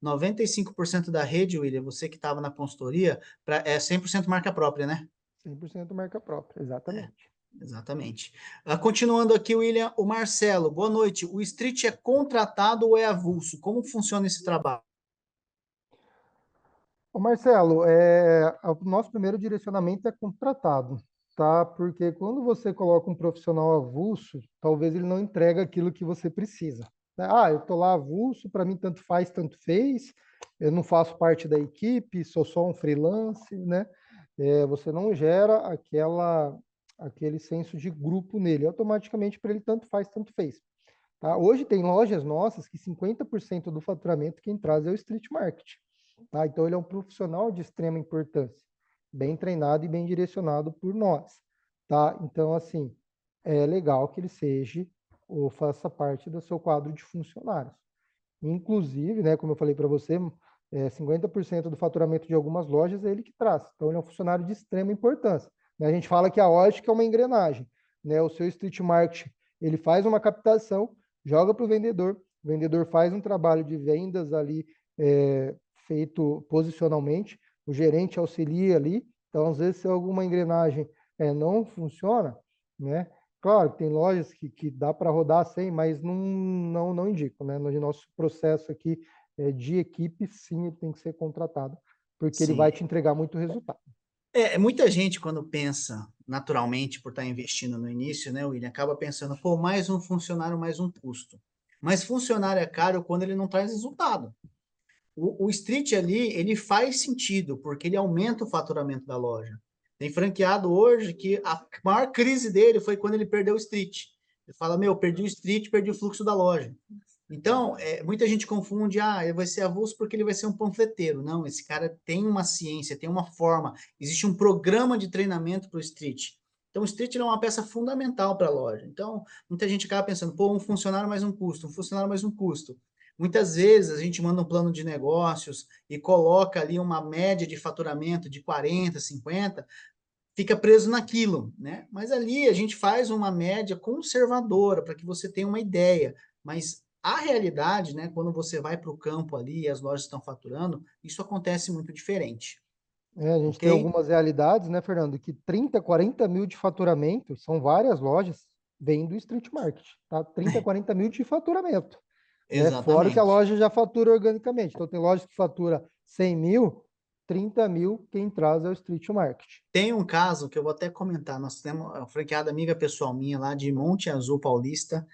95% da rede, William, você que estava na consultoria, é 100% marca própria, né? 100% marca própria, exatamente. Exatamente. Continuando aqui, William, o Marcelo, boa noite. O Street é contratado ou é avulso? Como funciona esse trabalho? Ô Marcelo, o nosso primeiro direcionamento é contratado, tá? Porque quando você coloca um profissional avulso, talvez ele não entregue aquilo que você precisa, né? Eu tô lá avulso, para mim tanto faz, tanto fez, eu não faço parte da equipe, sou só um freelance, né? Você não gera aquele senso de grupo nele, automaticamente para ele tanto faz, tanto fez. Tá? Hoje tem lojas nossas que 50% do faturamento quem traz é o street marketing. Tá? Então, ele é um profissional de extrema importância, bem treinado e bem direcionado por nós. Tá? Então, assim, é legal que ele seja ou faça parte do seu quadro de funcionários. Inclusive, né, como eu falei para você, 50% do faturamento de algumas lojas é ele que traz. Então, ele é um funcionário de extrema importância. Né? A gente fala que a ótica é uma engrenagem. Né? O seu street marketing, ele faz uma captação, joga para o vendedor faz um trabalho de vendas ali feito posicionalmente, o gerente auxilia ali. Então, às vezes, se alguma engrenagem não funciona, né? Claro, tem lojas que dá para rodar sem, mas não indico, né? No nosso processo aqui de equipe, sim, ele tem que ser contratado, porque ele vai Sim. te entregar muito resultado. Muita gente, quando pensa naturalmente por estar investindo no início, né, William, acaba pensando, pô, mais um funcionário, mais um custo. Mas funcionário é caro quando ele não traz resultado. O street ali, ele faz sentido, porque ele aumenta o faturamento da loja. Tem franqueado hoje que a maior crise dele foi quando ele perdeu o street. Ele fala, perdi o street, perdi o fluxo da loja. Então, muita gente confunde, ele vai ser avulso porque ele vai ser um panfleteiro. Não, esse cara tem uma ciência, tem uma forma, existe um programa de treinamento para o street. Então, o street é uma peça fundamental para a loja. Então, muita gente acaba pensando, pô, um funcionário mais um custo, um funcionário mais um custo. Muitas vezes a gente manda um plano de negócios e coloca ali uma média de faturamento de 40, 50, fica preso naquilo, né? Mas ali a gente faz uma média conservadora para que você tenha uma ideia. Mas a realidade, né, quando você vai para o campo ali e as lojas estão faturando, isso acontece muito diferente. A gente tem Ok? algumas realidades, né, Fernando, que 30, 40 mil de faturamento, são várias lojas, vêm do street market, tá? 30, 40 mil de faturamento. Né? Fora que a Exatamente. loja já fatura organicamente. Então, tem lojas que fatura 100 mil, 30 mil, quem traz é o street market. Tem um caso que eu vou até comentar. Nós temos uma franqueada amiga pessoal minha lá de Monte Azul Paulista.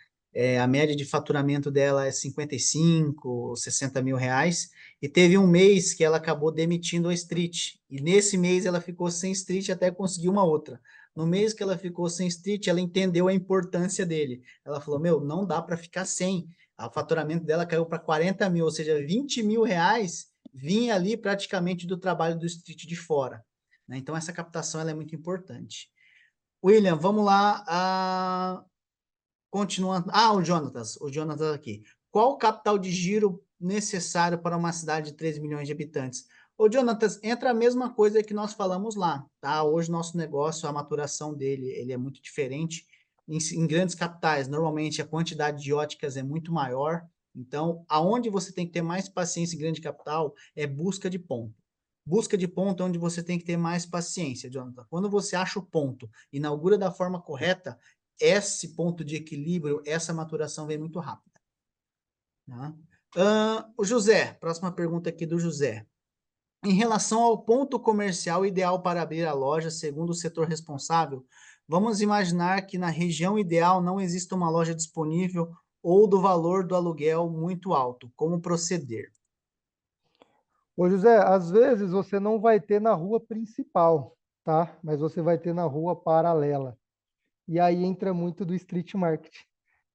A média de faturamento dela é 55, 60 mil reais. E teve um mês que ela acabou demitindo a Street. E nesse mês ela ficou sem Street até conseguir uma outra. No mês que ela ficou sem street, ela entendeu a importância dele. Ela falou, meu, não dá para ficar sem. O faturamento dela caiu para 40 mil, ou seja, 20 mil reais vinha ali praticamente do trabalho do street de fora. Né? Então, essa captação ela é muito importante. William, vamos lá. Continuando. O Jonatas aqui. Qual o capital de giro necessário para uma cidade de 3 milhões de habitantes? Ô, Jonatas, entra a mesma coisa que nós falamos lá, tá? Hoje nosso negócio, a maturação dele, ele é muito diferente. Em grandes capitais, normalmente a quantidade de óticas é muito maior. Então, aonde você tem que ter mais paciência em grande capital é busca de ponto. Busca de ponto é onde você tem que ter mais paciência, Jonathan. Quando você acha o ponto, inaugura da forma correta, esse ponto de equilíbrio, essa maturação vem muito rápida. Tá? O José, próxima pergunta aqui do José. Em relação ao ponto comercial ideal para abrir a loja, segundo o setor responsável, vamos imaginar que na região ideal não exista uma loja disponível ou do valor do aluguel muito alto. Como proceder? Ô, José, às vezes você não vai ter na rua principal, tá? Mas você vai ter na rua paralela. E aí entra muito do street market,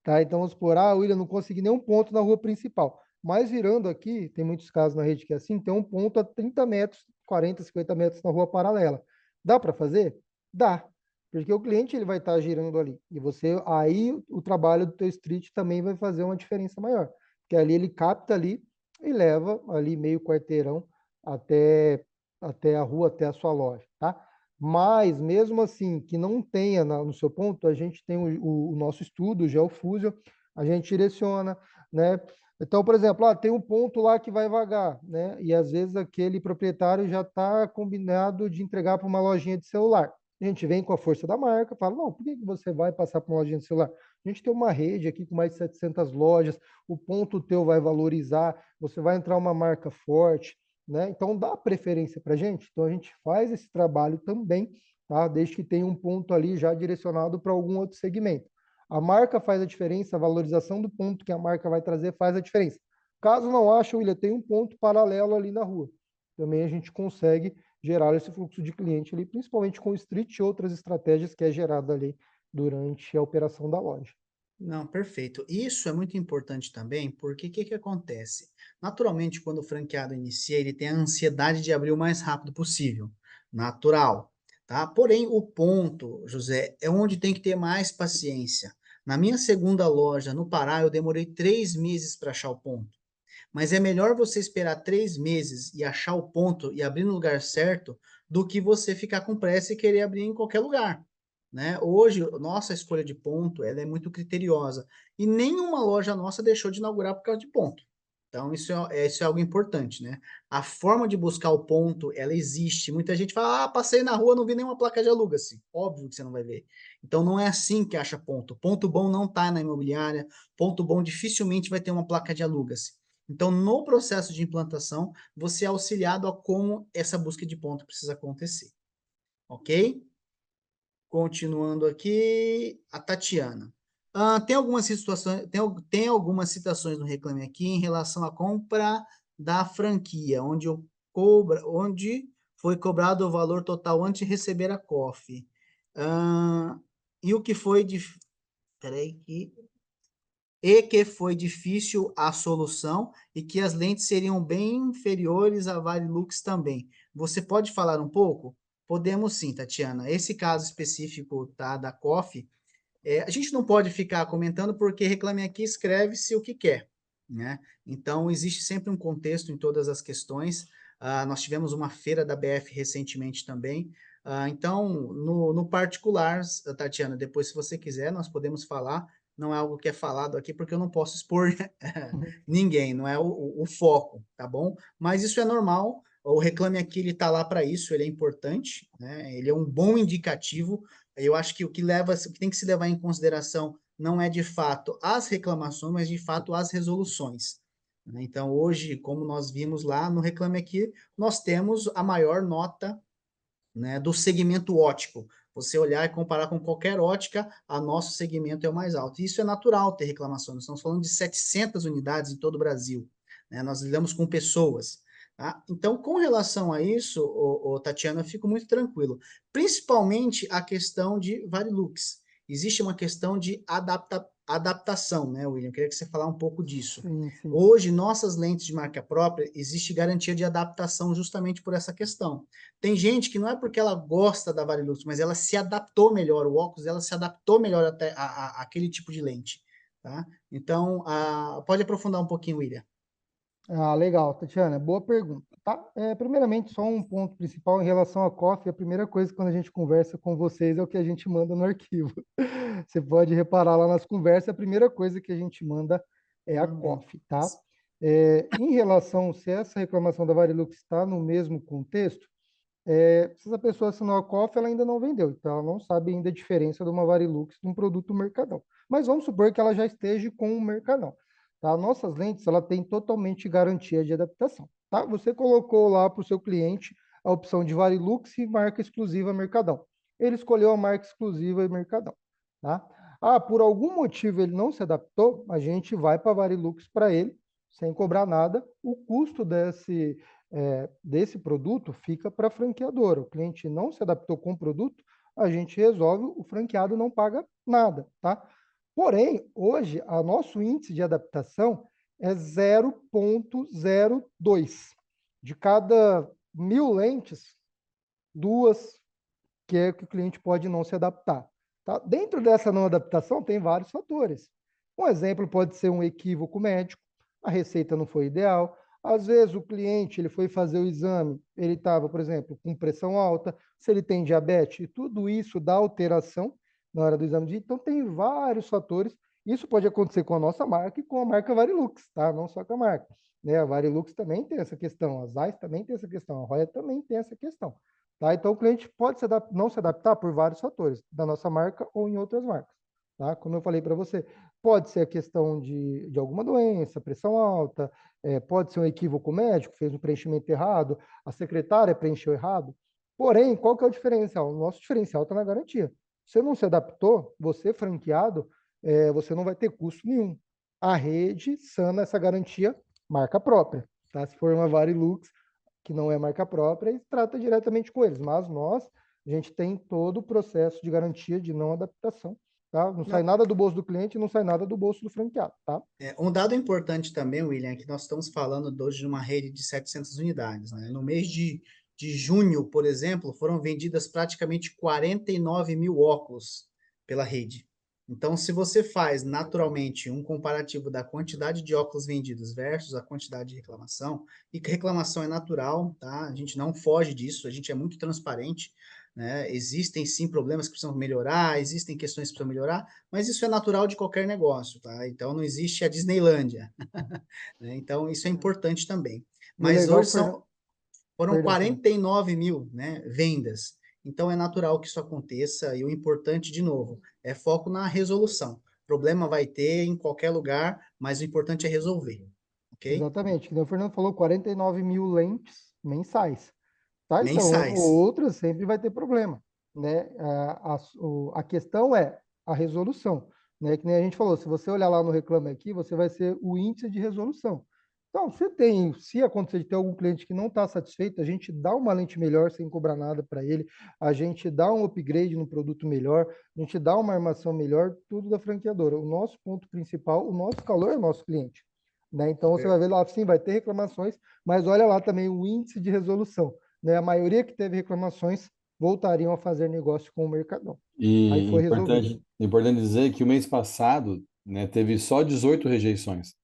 tá? Então, vamos supor, William, não consegui nenhum ponto na rua principal. Mas virando aqui, tem muitos casos na rede que é assim, tem um ponto a 30 metros, 40, 50 metros na rua paralela. Dá para fazer? Dá. Porque o cliente ele vai estar girando ali. E você, aí o trabalho do teu street também vai fazer uma diferença maior. Porque ali ele capta ali e leva ali meio quarteirão até, até a rua, até a sua loja, tá? Mas, mesmo assim, que não tenha no seu ponto, a gente tem o nosso estudo, o GeoFusion, a gente direciona, né? Então, por exemplo, tem um ponto lá que vai vagar, né? E às vezes aquele proprietário já está combinado de entregar para uma lojinha de celular. A gente vem com a força da marca, fala, não, por que você vai passar para uma lojinha de celular? A gente tem uma rede aqui com mais de 700 lojas, o ponto teu vai valorizar, você vai entrar uma marca forte, né? Então dá preferência para a gente. Então a gente faz esse trabalho também, tá? Desde que tenha um ponto ali já direcionado para algum outro segmento. A marca faz a diferença, a valorização do ponto que a marca vai trazer faz a diferença. Caso não ache, William, tem um ponto paralelo ali na rua. Também a gente consegue gerar esse fluxo de cliente ali, principalmente com o street e outras estratégias que é gerada ali durante a operação da loja. Não, perfeito. Isso é muito importante também, porque o que que acontece? Naturalmente, quando o franqueado inicia, ele tem a ansiedade de abrir o mais rápido possível. Natural, tá? Porém, o ponto, José, é onde tem que ter mais paciência. Na minha segunda loja, no Pará, eu demorei 3 meses para achar o ponto. Mas é melhor você esperar 3 meses e achar o ponto e abrir no lugar certo do que você ficar com pressa e querer abrir em qualquer lugar. Né? Hoje, nossa escolha de ponto ela é muito criteriosa. E nenhuma loja nossa deixou de inaugurar por causa de ponto. Então, isso é algo importante, né? A forma de buscar o ponto, ela existe. Muita gente fala, passei na rua, não vi nenhuma placa de aluga-se. Óbvio que você não vai ver. Então, não é assim que acha ponto. Ponto bom não está na imobiliária. Ponto bom dificilmente vai ter uma placa de aluga-se. Então, no processo de implantação, você é auxiliado a como essa busca de ponto precisa acontecer. Ok? Continuando aqui, a Tatiana. Tem algumas situações, tem algumas citações no Reclame Aqui em relação à compra da franquia, onde foi cobrado o valor total antes de receber a COF. E o que foi de. Peraí, que foi difícil a solução e que as lentes seriam bem inferiores à Varilux também. Você pode falar um pouco? Podemos sim, Tatiana. Esse caso específico, tá, da COF, a gente não pode ficar comentando porque Reclame Aqui escreve-se o que quer, né? Então, existe sempre um contexto em todas as questões. Nós tivemos uma feira da BF recentemente também. Então, no particular, Tatiana, depois, se você quiser, nós podemos falar. Não é algo que é falado aqui porque eu não posso expor ninguém, não é o foco, tá bom? Mas isso é normal. O Reclame Aqui, ele está lá para isso, ele é importante, né? Ele é um bom indicativo. Eu acho que o que tem que se levar em consideração não é de fato as reclamações, mas de fato as resoluções. Né? Então, hoje, como nós vimos lá no Reclame Aqui, nós temos a maior nota, né, do segmento ótico. Você olhar e comparar com qualquer ótica, a nosso segmento é o mais alto. E isso é natural ter reclamações. Nós estamos falando de 700 unidades em todo o Brasil. Né? Nós lidamos com pessoas. Tá? Então, com relação a isso, Tatiana, eu fico muito tranquilo. Principalmente a questão de Varilux. Existe uma questão de adaptação, né, William? Eu queria que você falasse um pouco disso. Sim, sim. Hoje, nossas lentes de marca própria, existe garantia de adaptação justamente por essa questão. Tem gente que não é porque ela gosta da Varilux, mas ela se adaptou melhor, o óculos dela se adaptou melhor até aquele tipo de lente. Tá? Então, pode aprofundar um pouquinho, William. Ah, legal, Tatiana, boa pergunta, tá? Primeiramente, só um ponto principal em relação à COF, a primeira coisa quando a gente conversa com vocês é o que a gente manda no arquivo. Você pode reparar lá nas conversas, a primeira coisa que a gente manda é a Uhum. COF, tá? Em relação se essa reclamação da Varilux está no mesmo contexto, se essa pessoa assinou a COF, ela ainda não vendeu, então ela não sabe ainda a diferença de uma Varilux de um produto Mercadão. Mas vamos supor que ela já esteja com o Mercadão. Tá? Nossas lentes, ela tem totalmente garantia de adaptação. Tá? Você colocou lá para o seu cliente a opção de Varilux e marca exclusiva Mercadão. Ele escolheu a marca exclusiva Mercadão. Tá? Por algum motivo ele não se adaptou, a gente vai para a Varilux para ele, sem cobrar nada. O custo desse produto fica para a franqueadora. O cliente não se adaptou com o produto, a gente resolve, o franqueado não paga nada, tá? Porém, hoje, o nosso índice de adaptação é 0,02. De cada 1.000 lentes, 2 que é que o cliente pode não se adaptar. Tá? Dentro dessa não adaptação, tem vários fatores. Um exemplo pode ser um equívoco médico, a receita não foi ideal. Às vezes o cliente ele foi fazer o exame, ele estava, por exemplo, com pressão alta, se ele tem diabetes, e tudo isso dá alteração na hora do exame. Então tem vários fatores. Isso pode acontecer com a nossa marca e com a marca Varilux, tá? Não só com a marca. Né? A Varilux também tem essa questão, a Zeiss também tem essa questão, a Roya também tem essa questão. Tá? Então, o cliente pode não se adaptar por vários fatores, da nossa marca ou em outras marcas. Tá? Como eu falei para você, pode ser a questão de alguma doença, pressão alta, pode ser um equívoco médico, fez um preenchimento errado, a secretária preencheu errado. Porém, qual que é o diferencial? O nosso diferencial está na garantia. Você não se adaptou, você franqueado, você não vai ter custo nenhum. A rede sana essa garantia marca própria. Tá? Se for uma Varilux, que não é marca própria, e trata diretamente com eles. Mas nós, a gente tem todo o processo de garantia de não adaptação. Tá? Não sai Não, nada do bolso do cliente, não sai nada do bolso do franqueado. Tá? um dado importante também, William, é que nós estamos falando hoje de uma rede de 700 unidades. Né? No mês de junho, por exemplo, foram vendidas praticamente 49 mil óculos pela rede. Então, se você faz naturalmente um comparativo da quantidade de óculos vendidos versus a quantidade de reclamação, e que reclamação é natural, tá? A gente não foge disso, a gente é muito transparente, né? Existem sim problemas que precisam melhorar, existem questões que precisam melhorar, mas isso é natural de qualquer negócio, tá? Então não existe a Disneylândia, né? Então isso é importante também. E o Mas legal, hoje foram perdão, perdão. 49 mil, né, vendas. Então é natural que isso aconteça e o importante, de novo, é foco na resolução. Problema vai ter em qualquer lugar, mas o importante é resolver, ok? Exatamente. Como o Fernando falou, 49 mil lentes mensais. Tá? Então, uma ou Mensais. outra sempre vai ter problema. Né? A questão é a resolução. Né? Que nem a gente falou, se você olhar lá no Reclame Aqui, você vai ser o índice de resolução. Então, se acontecer de ter algum cliente que não está satisfeito, a gente dá uma lente melhor sem cobrar nada para ele, a gente dá um upgrade no produto melhor, a gente dá uma armação melhor, tudo da franqueadora. O nosso ponto principal, o nosso calor é o nosso cliente. Né? Então, você vai ver lá, sim, vai ter reclamações, mas olha lá também o índice de resolução. Né? A maioria que teve reclamações voltariam a fazer negócio com o Mercadão. Aí E foi resolvido. importante dizer que o mês passado, né, teve só 18 rejeições.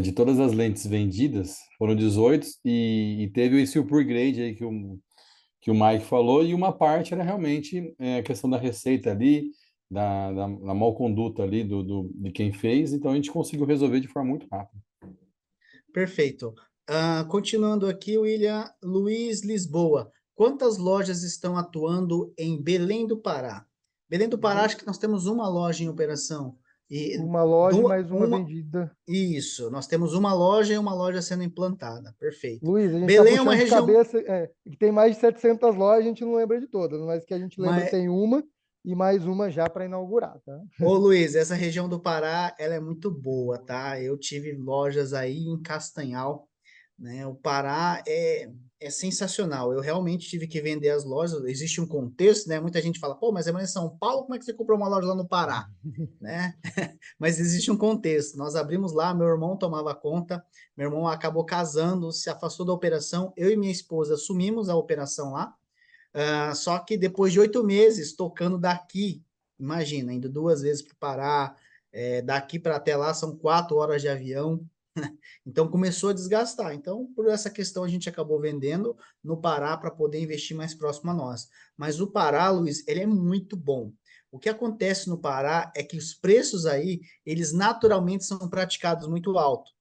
De todas as lentes vendidas, foram 18 e teve esse upgrade aí que o Mike falou, e uma parte era realmente a questão da receita ali, da mal conduta ali de quem fez, então a gente conseguiu resolver de forma muito rápida. Perfeito. Continuando aqui, William, Luiz Lisboa. Quantas lojas estão atuando em Belém do Pará? Belém do Pará, acho que nós temos uma loja em operação. E Uma loja e mais uma vendida. isso, nós temos uma loja e uma loja sendo implantada. Perfeito. Luiz, a gente está Belém é uma puxando de região, cabeça, que tem mais de 700 lojas, a gente não lembra de todas, mas que a gente lembra mas, tem uma e mais uma já para inaugurar, tá? ô Luiz, essa região do Pará, ela é muito boa, tá? Eu tive lojas aí em Castanhal, né? O Pará é sensacional. Eu realmente tive que vender as lojas. Existe um contexto, né? Muita gente fala, pô, mas é em São Paulo, como é que você comprou uma loja lá no Pará? Né? Mas existe um contexto. Nós abrimos lá, meu irmão tomava conta, meu irmão acabou casando, se afastou da operação, eu e minha esposa assumimos a operação lá. Só que depois de 8 meses tocando daqui, imagina, indo 2 vezes para o Pará, daqui para até lá são 4 horas de avião, então começou a desgastar. Então, por essa questão, a gente acabou vendendo no Pará para poder investir mais próximo a nós. Mas o Pará, Luiz, ele é muito bom. O que acontece no Pará é que os preços aí, eles naturalmente são praticados muito alto.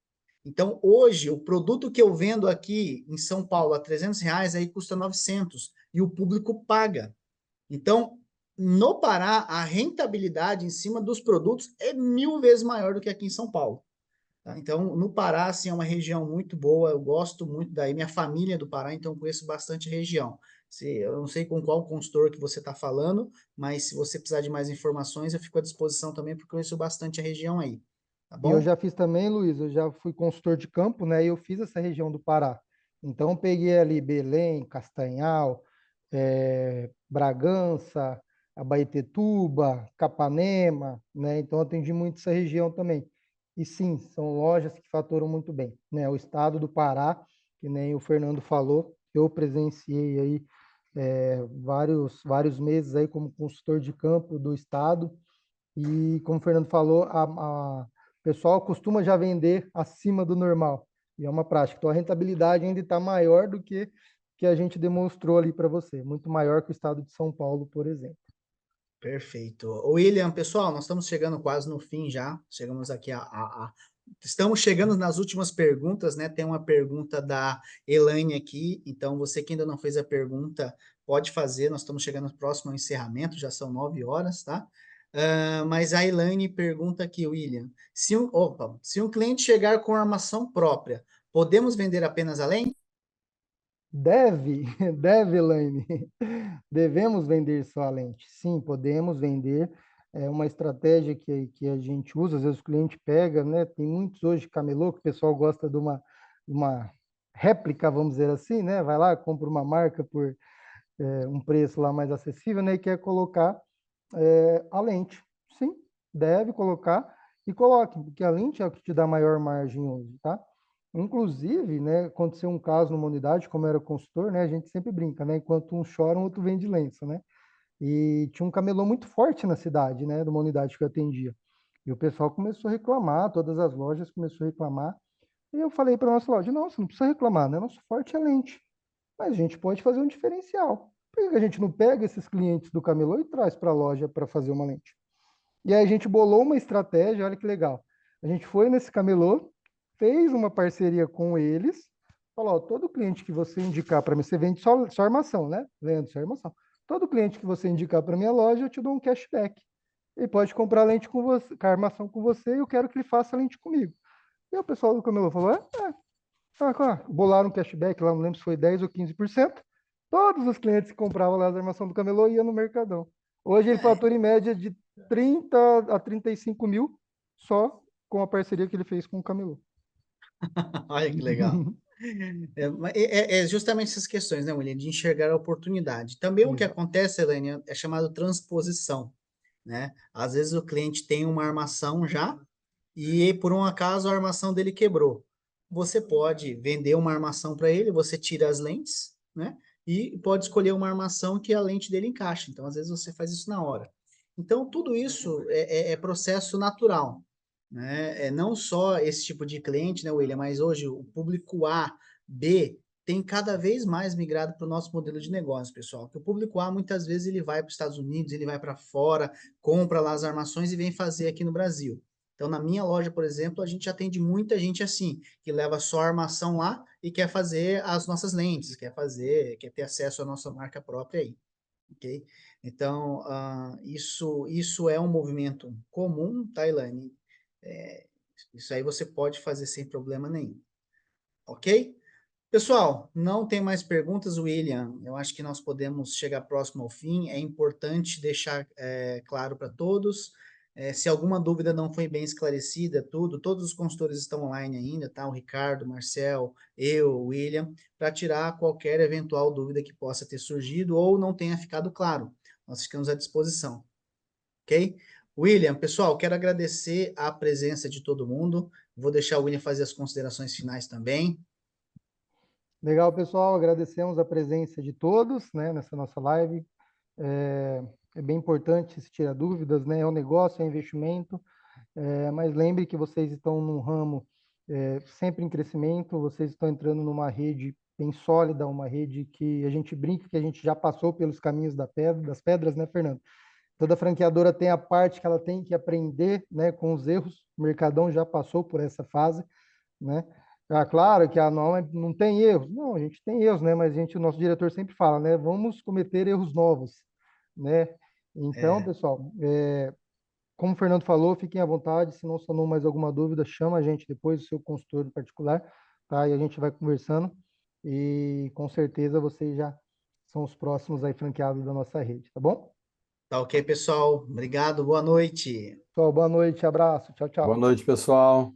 Então, hoje, o produto que eu vendo aqui em São Paulo a R$ 300, aí custa 900 e o público paga. Então, no Pará, a rentabilidade em cima dos produtos é 1000 vezes maior do que aqui em São Paulo. Tá? Então, no Pará, assim, é uma região muito boa, eu gosto muito daí, minha família é do Pará, então eu conheço bastante a região. Eu não sei com qual consultor que você está falando, mas se você precisar de mais informações, eu fico à disposição também, porque eu conheço bastante a região aí, tá E eu bom? já fiz também, Luiz, eu já fui consultor de campo, né? E eu fiz essa região do Pará. Então, eu peguei ali Belém, Castanhal, Bragança, Abaetetuba, Capanema, né? Então, eu atendi muito essa região também. E sim, são lojas que faturam muito bem, né? O estado do Pará, que nem o Fernando falou, eu presenciei aí vários meses aí como consultor de campo do estado. E como o Fernando falou, o pessoal costuma já vender acima do normal. E é uma prática. Então a rentabilidade ainda está maior do que a gente demonstrou ali para você. Muito maior que o estado de São Paulo, por exemplo. Perfeito. William, pessoal, nós estamos chegando quase no fim já. Chegamos aqui Estamos chegando nas últimas perguntas, né? Tem uma pergunta da Elaine aqui, então você que ainda não fez a pergunta, pode fazer. Nós estamos chegando próximo ao encerramento, já são 9 horas, tá? Mas a Elaine pergunta aqui, William, se um cliente chegar com armação própria, podemos vender apenas a lente? Deve, deve, Elaine. Devemos vender só a lente. Sim, podemos vender. É uma estratégia que a gente usa, às vezes o cliente pega, né? Tem muitos hoje camelô que o pessoal gosta de uma réplica, vamos dizer assim, né? Vai lá, compra uma marca por um preço lá mais acessível, né? E quer colocar a lente. Sim, deve colocar e coloque, porque a lente é o que te dá maior margem hoje, tá? Inclusive, né, aconteceu um caso numa unidade, como era consultor, né, a gente sempre brinca, né, enquanto um chora, o outro vende lenço, né? E tinha um camelô muito forte na cidade, né, numa unidade que eu atendia. E o pessoal começou a reclamar, todas as lojas começaram a reclamar. E eu falei para a nossa loja, não, você não precisa reclamar, né? Nosso forte é a lente. Mas a gente pode fazer um diferencial. Por que a gente não pega esses clientes do camelô e traz para a loja para fazer uma lente? E aí a gente bolou uma estratégia, olha que legal. A gente foi nesse camelô, fez uma parceria com eles, falou, ó, todo cliente que você indicar para mim, você vende só armação, né? Vendo só armação. Todo cliente que você indicar para minha loja, eu te dou um cashback. Ele pode comprar lente com você, com a armação com você, e eu quero que ele faça a lente comigo. E o pessoal do camelô falou, claro. Bolaram um cashback lá, não lembro se foi 10 ou 15%. Todos os clientes que compravam lá as armações do camelô iam no Mercadão. Hoje ele É, fatura em média de 30 a 35 mil só com a parceria que ele fez com o camelô. olha que legal. É justamente essas questões, né, William, de enxergar a oportunidade. Também o que Exato. acontece, Helene, é chamado transposição, né? Às vezes o cliente tem uma armação já e por um acaso a armação dele quebrou. Você pode vender uma armação para ele, você tira as lentes, né? E pode escolher uma armação que a lente dele encaixa. Então, às vezes você faz isso na hora. Então, tudo isso é processo natural, né? É não só esse tipo de cliente, né, William, mas hoje o público A, B, tem cada vez mais migrado para o nosso modelo de negócio, pessoal. Que o público A, muitas vezes, ele vai para os Estados Unidos, ele vai para fora, compra lá as armações e vem fazer aqui no Brasil. Então, na minha loja, por exemplo, a gente atende muita gente assim, que leva só a armação lá e quer fazer as nossas lentes, quer ter acesso à nossa marca própria aí, ok? Então, isso é um movimento comum, tá, Elaine? É, isso aí você pode fazer sem problema nenhum, ok? Pessoal, não tem mais perguntas, William. Eu acho que nós podemos chegar próximo ao fim. É importante deixar claro para todos. Se alguma dúvida não foi bem esclarecida, todos os consultores estão online ainda, tá? O Ricardo, o Marcel, eu, o William, para tirar qualquer eventual dúvida que possa ter surgido ou não tenha ficado claro. Nós ficamos à disposição, ok? William, pessoal, quero agradecer a presença de todo mundo. Vou deixar o William fazer as considerações finais também. Legal, pessoal. Agradecemos a presença de todos, né, nessa nossa live. É bem importante se tirar dúvidas, né? É um negócio, é um investimento, mas lembre que vocês estão num ramo sempre em crescimento, vocês estão entrando numa rede bem sólida, uma rede que a gente brinca que a gente já passou pelos caminhos das pedras, né, Fernando? Toda franqueadora tem a parte que ela tem que aprender, né, com os erros. O Mercadão já passou por essa fase, né? Ah, claro que a norma não tem erros. Não, a gente tem erros, né? Mas o nosso diretor sempre fala, né? Vamos cometer erros novos, né? Então, É, pessoal, como o Fernando falou, fiquem à vontade. Se não sonou mais alguma dúvida, chama a gente depois, o seu consultor particular, tá? E a gente vai conversando. E com certeza vocês já são os próximos aí franqueados da nossa rede, tá bom? tá ok, pessoal. Obrigado, boa noite. Pessoal, boa noite, abraço, tchau, Boa tchau. noite, pessoal.